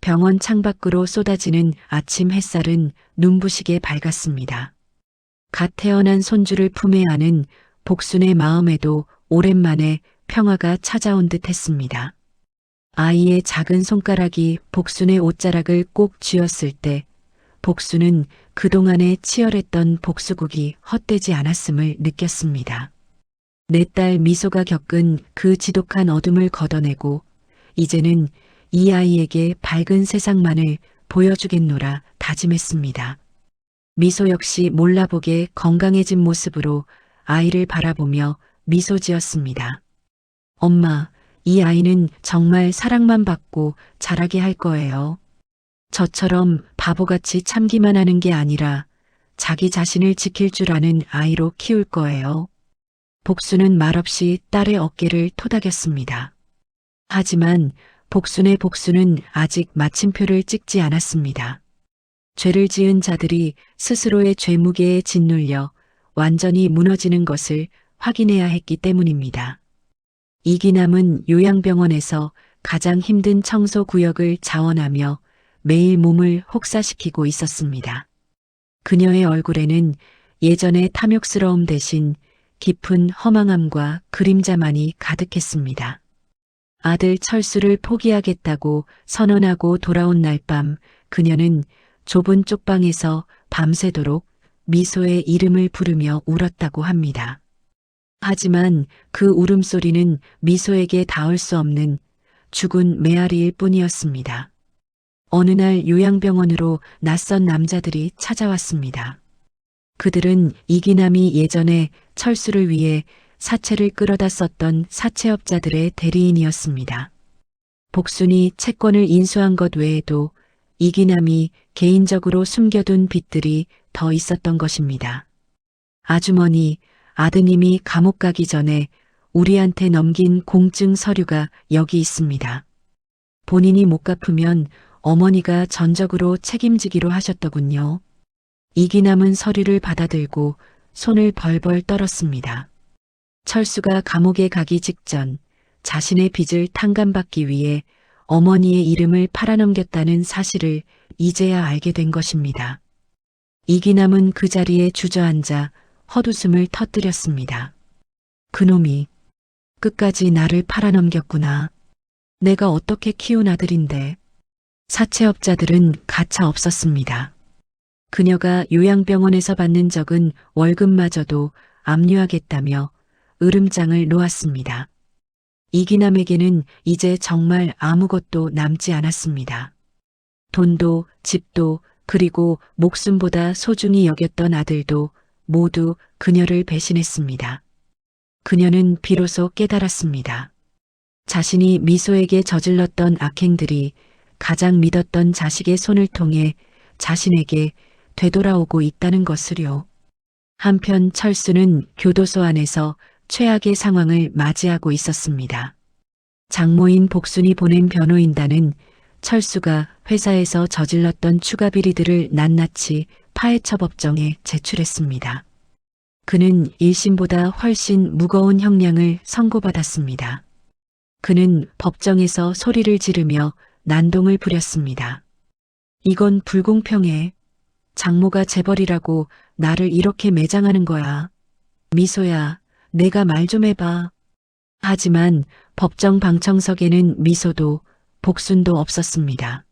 병원 창밖으로 쏟아지는 아침 햇살은 눈부시게 밝았습니다. 갓 태어난 손주를 품에 안은 복순의 마음에도 오랜만에 평화가 찾아온 듯 했습니다. 아이의 작은 손가락이 복순의 옷자락을 꼭 쥐었을 때 복순은 그동안에 치열했던 복수국이 헛되지 않았음을 느꼈습니다. 내 딸 미소가 겪은 그 지독한 어둠을 걷어내고 이제는 이 아이에게 밝은 세상만을 보여주겠노라 다짐했습니다. 미소 역시 몰라보게 건강해진 모습으로 아이를 바라보며 미소 지었습니다. 엄마, 이 아이는 정말 사랑만 받고 자라게 할 거예요. 저처럼 바보같이 참기만 하는 게 아니라 자기 자신을 지킬 줄 아는 아이로 키울 거예요. 복수는 말없이 딸의 어깨를 토닥였습니다. 하지만 복순의 복수는 아직 마침표를 찍지 않았습니다. 죄를 지은 자들이 스스로의 죄무게에 짓눌려 완전히 무너지는 것을 확인해야 했기 때문입니다. 이기남은 요양병원에서 가장 힘든 청소 구역을 자원하며 매일 몸을 혹사시키고 있었습니다. 그녀의 얼굴에는 예전의 탐욕스러움 대신 깊은 허망함과 그림자만이 가득했습니다. 아들 철수를 포기하겠다고 선언하고 돌아온 날 밤 그녀는 좁은 쪽방에서 밤새도록 미소의 이름을 부르며 울었다고 합니다. 하지만 그 울음소리는 미소에게 닿을 수 없는 죽은 메아리일 뿐이었습니다. 어느 날 요양병원으로 낯선 남자들이 찾아왔습니다. 그들은 이기남이 예전에 철수를 위해 사채를 끌어다 썼던 사채업자들의 대리인이었습니다. 복순이 채권을 인수한 것 외에도 이기남이 개인적으로 숨겨둔 빚들이 더 있었던 것입니다. 아주머니, 아드님이 감옥 가기 전에 우리한테 넘긴 공증 서류가 여기 있습니다. 본인이 못 갚으면 어머니가 전적으로 책임지기로 하셨더군요. 이기남은 서류를 받아들고 손을 벌벌 떨었습니다. 철수가 감옥에 가기 직전 자신의 빚을 탕감받기 위해 어머니의 이름을 팔아넘겼다는 사실을 이제야 알게 된 것입니다. 이기남은 그 자리에 주저앉아 헛웃음을 터뜨렸습니다. 그놈이 끝까지 나를 팔아넘겼구나. 내가 어떻게 키운 아들인데. 사채업자들은 가차 없었습니다. 그녀가 요양병원에서 받는 적은 월급마저도 압류하겠다며 으름장을 놓았습니다. 이기남에게는 이제 정말 아무것도 남지 않았습니다. 돈도 집도 그리고 목숨보다 소중히 여겼던 아들도 모두 그녀를 배신했습니다. 그녀는 비로소 깨달았습니다. 자신이 미소에게 저질렀던 악행들이 가장 믿었던 자식의 손을 통해 자신에게 되돌아오고 있다는 것을요. 한편 철수는 교도소 안에서 최악의 상황을 맞이하고 있었습니다. 장모인 복순이 보낸 변호인단은 철수가 회사에서 저질렀던 추가 비리들을 낱낱이 파헤쳐 법정에 제출했습니다. 그는 1심보다 훨씬 무거운 형량을 선고받았습니다. 그는 법정에서 소리를 지르며 난동을 부렸습니다. 이건 불공평해. 장모가 재벌이라고 나를 이렇게 매장하는 거야. 미소야, 내가 말 좀 해봐. 하지만 법정 방청석에는 미소도 복순도 없었습니다.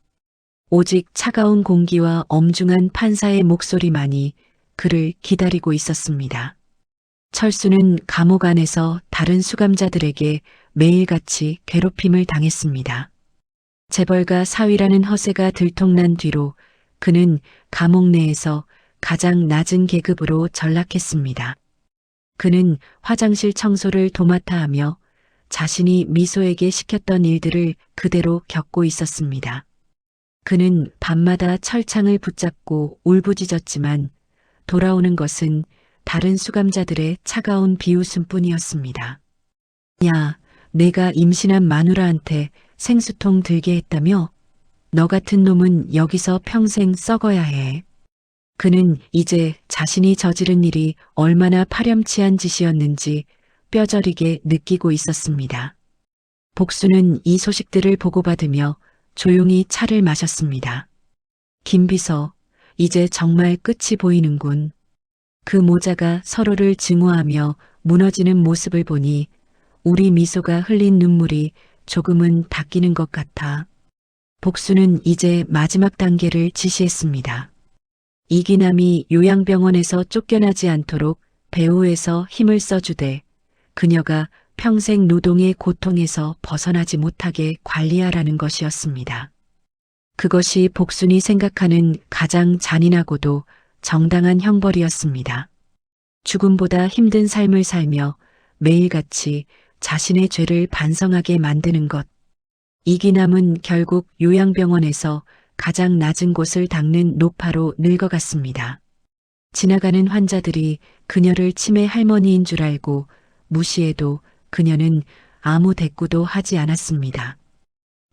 오직 차가운 공기와 엄중한 판사의 목소리만이 그를 기다리고 있었습니다. 철수는 감옥 안에서 다른 수감자들에게 매일같이 괴롭힘을 당했습니다. 재벌가 사위라는 허세가 들통난 뒤로 그는 감옥 내에서 가장 낮은 계급으로 전락했습니다. 그는 화장실 청소를 도맡아 하며 자신이 미소에게 시켰던 일들을 그대로 겪고 있었습니다. 그는 밤마다 철창을 붙잡고 울부짖었지만 돌아오는 것은 다른 수감자들의 차가운 비웃음뿐이었습니다. 야, 내가 임신한 마누라한테 생수통 들게 했다며? 너 같은 놈은 여기서 평생 썩어야 해. 그는 이제 자신이 저지른 일이 얼마나 파렴치한 짓이었는지 뼈저리게 느끼고 있었습니다. 복수는 이 소식들을 보고받으며 조용히 차를 마셨습니다. 김비서, 이제 정말 끝이 보이는군. 그 모자가 서로를 증오하며 무너지는 모습을 보니 우리 미소가 흘린 눈물이 조금은 닦이는 것 같아. 복수는 이제 마지막 단계를 지시했습니다. 이기남이 요양병원에서 쫓겨나지 않도록 배후에서 힘을 써주되 그녀가 평생 노동의 고통에서 벗어나지 못하게 관리하라는 것이었습니다. 그것이 복순이 생각하는 가장 잔인하고도 정당한 형벌이었습니다. 죽음보다 힘든 삶을 살며 매일같이 자신의 죄를 반성하게 만드는 것. 이기남은 결국 요양병원에서 가장 낮은 곳을 닦는 노파로 늙어갔습니다. 지나가는 환자들이 그녀를 치매 할머니인 줄 알고 무시해도 그녀는 아무 대꾸도 하지 않았습니다.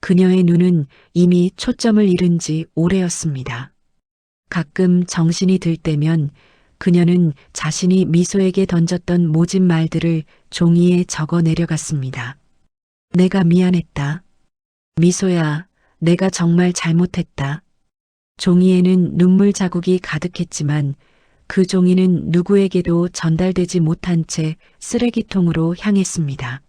그녀의 눈은 이미 초점을 잃은 지 오래였습니다. 가끔 정신이 들 때면 그녀는 자신이 미소에게 던졌던 모진 말들을 종이에 적어 내려갔습니다. 내가 미안했다. 미소야, 내가 정말 잘못했다. 종이에는 눈물 자국이 가득했지만 그 종이는 누구에게도 전달되지 못한 채 쓰레기통으로 향했습니다.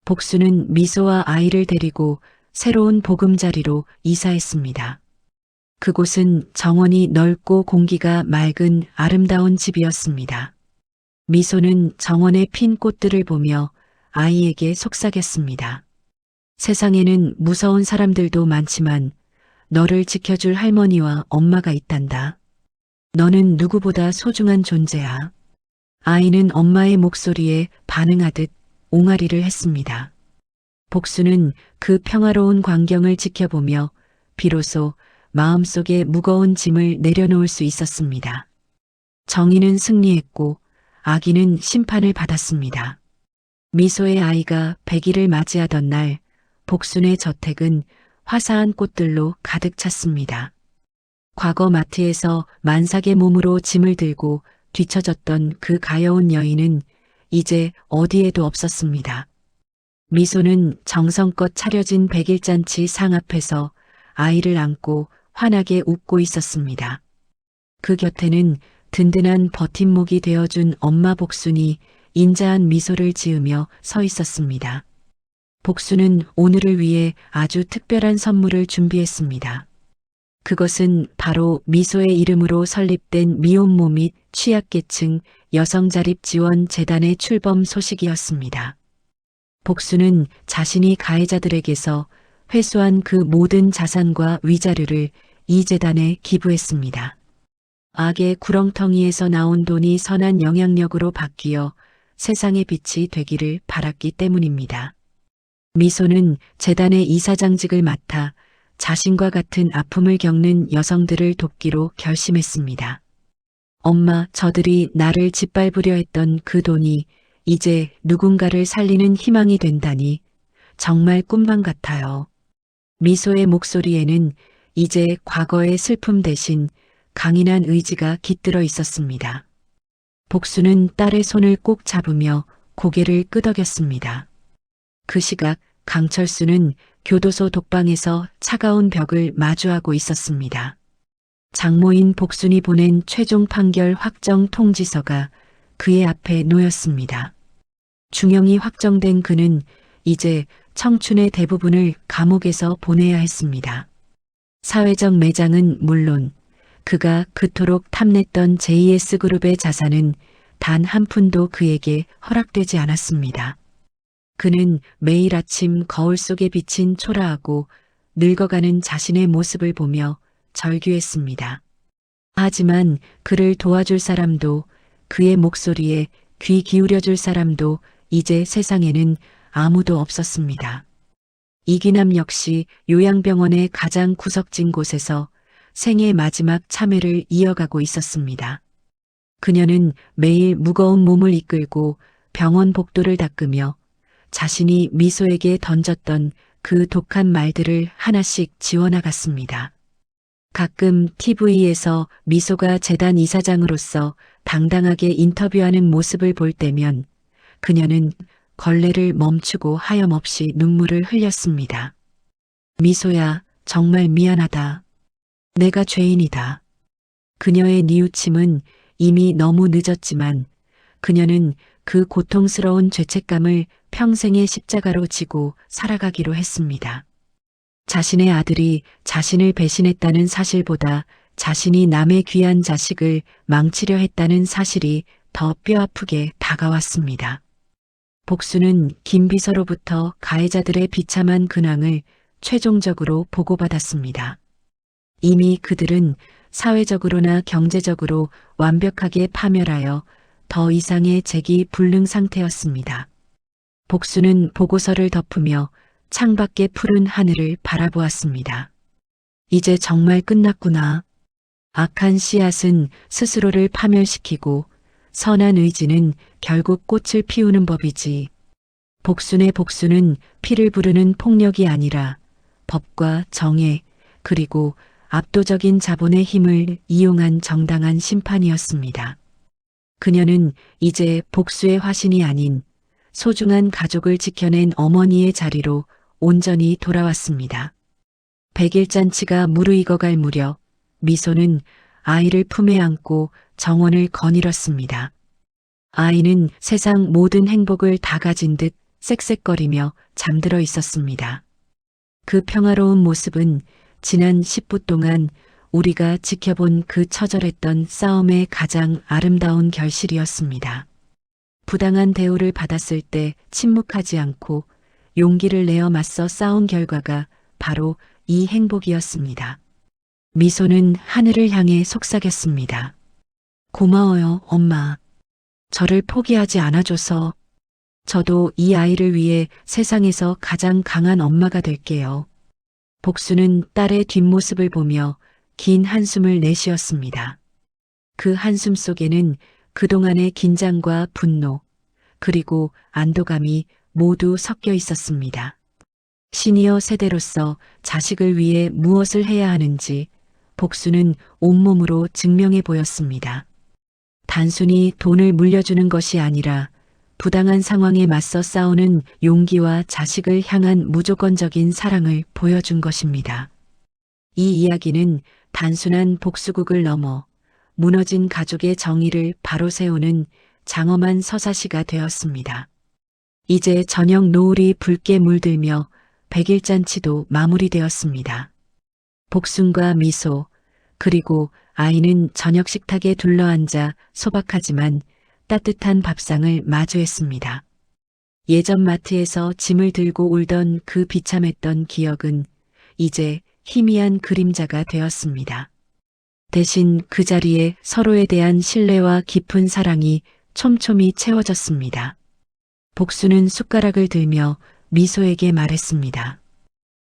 복수는 미소와 아이를 데리고 새로운 보금자리로 이사했습니다. 그곳은 정원이 넓고 공기가 맑은 아름다운 집이었습니다. 미소는 정원의 핀 꽃들을 보며 아이에게 속삭였습니다. 세상에는 무서운 사람들도 많지만 너를 지켜줄 할머니와 엄마가 있단다. 너는 누구보다 소중한 존재야. 아이는 엄마의 목소리에 반응하듯 옹알이를 했습니다. 복수는 그 평화로운 광경을 지켜보며 비로소 마음속에 무거운 짐을 내려놓을 수 있었습니다. 정의는 승리했고 악의는 심판을 받았습니다. 미소의 아이가 100일을 맞이하던 날 복순의 저택은 화사한 꽃들로 가득 찼습니다. 과거 마트에서 만삭의 몸으로 짐을 들고 뒤처졌던 그 가여운 여인은 이제 어디에도 없었습니다. 미소는 정성껏 차려진 100일잔치 상 앞에서 아이를 안고 환하게 웃고 있었습니다. 그 곁에는 든든한 버팀목이 되어준 엄마 복순이 인자한 미소를 지으며 서 있었습니다. 복순은 오늘을 위해 아주 특별한 선물을 준비했습니다. 그것은 바로 미소의 이름으로 설립된 미혼모 및 취약계층 여성자립지원재단의 출범 소식이었습니다. 복수는 자신이 가해자들에게서 회수한 그 모든 자산과 위자료를 이 재단에 기부했습니다. 악의 구렁텅이에서 나온 돈이 선한 영향력으로 바뀌어 세상의 빛이 되기를 바랐기 때문입니다. 미소는 재단의 이사장직을 맡아 자신과 같은 아픔을 겪는 여성들을 돕기로 결심했습니다. 엄마, 저들이 나를 짓밟으려 했던 그 돈이 이제 누군가를 살리는 희망이 된다니 정말 꿈만 같아요. 미소의 목소리에는 이제 과거의 슬픔 대신 강인한 의지가 깃들어 있었습니다. 복수는 딸의 손을 꼭 잡으며 고개를 끄덕였습니다. 그 시각 강철수는 교도소 독방에서 차가운 벽을 마주하고 있었습니다. 장모인 복순이 보낸 최종 판결 확정 통지서가 그의 앞에 놓였습니다. 중형이 확정된 그는 이제 청춘의 대부분을 감옥에서 보내야 했습니다. 사회적 매장은 물론 그가 그토록 탐냈던 JS그룹의 자산은 단 한 푼도 그에게 허락되지 않았습니다. 그는 매일 아침 거울 속에 비친 초라하고 늙어가는 자신의 모습을 보며 절규했습니다. 하지만 그를 도와줄 사람도 그의 목소리에 귀 기울여줄 사람도 이제 세상에는 아무도 없었습니다. 이기남 역시 요양병원의 가장 구석진 곳에서 생의 마지막 참회를 이어가고 있었습니다. 그녀는 매일 무거운 몸을 이끌고 병원 복도를 닦으며 자신이 미소에게 던졌던 그 독한 말들을 하나씩 지워나갔습니다. 가끔 TV에서 미소가 재단 이사장으로서 당당하게 인터뷰하는 모습을 볼 때면 그녀는 걸레를 멈추고 하염없이 눈물을 흘렸습니다. 미소야, 정말 미안하다. 내가 죄인이다. 그녀의 뉘우침은 이미 너무 늦었지만 그녀는 그 고통스러운 죄책감을 평생의 십자가로 지고 살아가기로 했습니다. 자신의 아들이 자신을 배신했다는 사실보다 자신이 남의 귀한 자식을 망치려 했다는 사실이 더 뼈아프게 다가왔습니다. 복수는 김 비서로부터 가해자들의 비참한 근황을 최종적으로 보고받았습니다. 이미 그들은 사회적으로나 경제적으로 완벽하게 파멸하여 더 이상의 재기 불능 상태였습니다. 복수는 보고서를 덮으며 창밖의 푸른 하늘을 바라보았습니다. 이제 정말 끝났구나. 악한 씨앗은 스스로를 파멸시키고 선한 의지는 결국 꽃을 피우는 법이지. 복순의 복수는 피를 부르는 폭력이 아니라 법과 정의 그리고 압도적인 자본의 힘을 이용한 정당한 심판이었습니다. 그녀는 이제 복수의 화신이 아닌 소중한 가족을 지켜낸 어머니의 자리로 온전히 돌아왔습니다. 100일 잔치가 무르익어갈 무렵 미소는 아이를 품에 안고 정원을 거닐었습니다. 아이는 세상 모든 행복을 다 가진 듯 쌕쌕거리며 잠들어 있었습니다. 그 평화로운 모습은 지난 10분 동안 우리가 지켜본 그 처절했던 싸움의 가장 아름다운 결실이었습니다. 부당한 대우를 받았을 때 침묵하지 않고 용기를 내어 맞서 싸운 결과가 바로 이 행복이었습니다. 미소는 하늘을 향해 속삭였습니다. 고마워요, 엄마. 저를 포기하지 않아줘서. 저도 이 아이를 위해 세상에서 가장 강한 엄마가 될게요. 복수는 딸의 뒷모습을 보며 긴 한숨을 내쉬었습니다. 그 한숨 속에는 그동안의 긴장과 분노, 그리고 안도감이 모두 섞여 있었습니다. 시니어 세대로서 자식을 위해 무엇을 해야 하는지 복수는 온몸으로 증명해 보였습니다. 단순히 돈을 물려주는 것이 아니라 부당한 상황에 맞서 싸우는 용기와 자식을 향한 무조건적인 사랑을 보여준 것입니다. 이 이야기는 단순한 복수극을 넘어 무너진 가족의 정의를 바로 세우는 장엄한 서사시가 되었습니다. 이제 저녁 노을이 붉게 물들며 100일 잔치도 마무리되었습니다. 복순과 미소, 그리고 아이는 저녁 식탁에 둘러앉아 소박하지만 따뜻한 밥상을 마주했습니다. 예전 마트에서 짐을 들고 울던 그 비참했던 기억은 이제 희미한 그림자가 되었습니다. 대신 그 자리에 서로에 대한 신뢰와 깊은 사랑이 촘촘히 채워졌습니다. 복수는 숟가락을 들며 미소에게 말했습니다.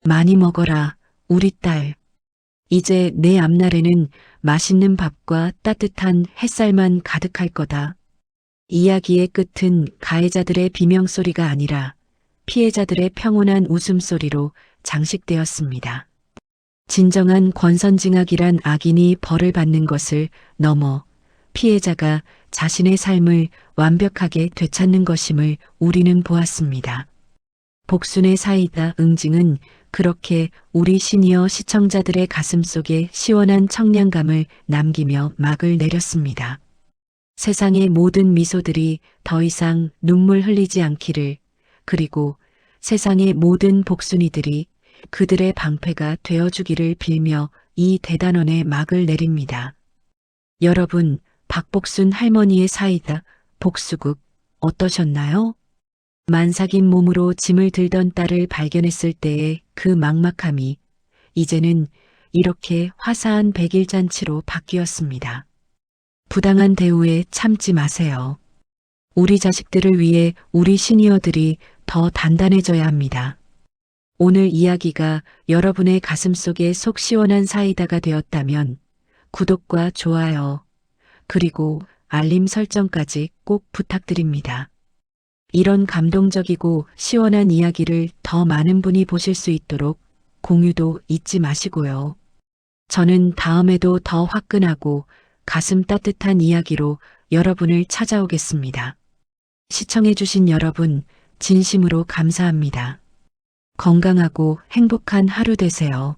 많이 먹어라, 우리 딸. 이제 내 앞날에는 맛있는 밥과 따뜻한 햇살만 가득할 거다. 이야기의 끝은 가해자들의 비명소리가 아니라 피해자들의 평온한 웃음소리로 장식되었습니다. 진정한 권선징악이란 악인이 벌을 받는 것을 넘어 피해자가 자신의 삶을 완벽하게 되찾는 것임을 우리는 보았습니다. 복순의 사이다 응징은 그렇게 우리 시니어 시청자들의 가슴 속에 시원한 청량감을 남기며 막을 내렸습니다. 세상의 모든 미소들이 더 이상 눈물 흘리지 않기를, 그리고 세상의 모든 복순이들이 그들의 방패가 되어주기를 빌며 이 대단원의 막을 내립니다. 여러분, 박복순 할머니의 사이다 복수극 어떠셨나요? 만삭인 몸으로 짐을 들던 딸을 발견했을 때의 그 막막함이 이제는 이렇게 화사한 100일 잔치로 바뀌었습니다. 부당한 대우에 참지 마세요. 우리 자식들을 위해 우리 시니어들이 더 단단해져야 합니다. 오늘 이야기가 여러분의 가슴속에 속 시원한 사이다가 되었다면 구독과 좋아요, 그리고 알림 설정까지 꼭 부탁드립니다. 이런 감동적이고 시원한 이야기를 더 많은 분이 보실 수 있도록 공유도 잊지 마시고요. 저는 다음에도 더 화끈하고 가슴 따뜻한 이야기로 여러분을 찾아오겠습니다. 시청해주신 여러분, 진심으로 감사합니다. 건강하고 행복한 하루 되세요.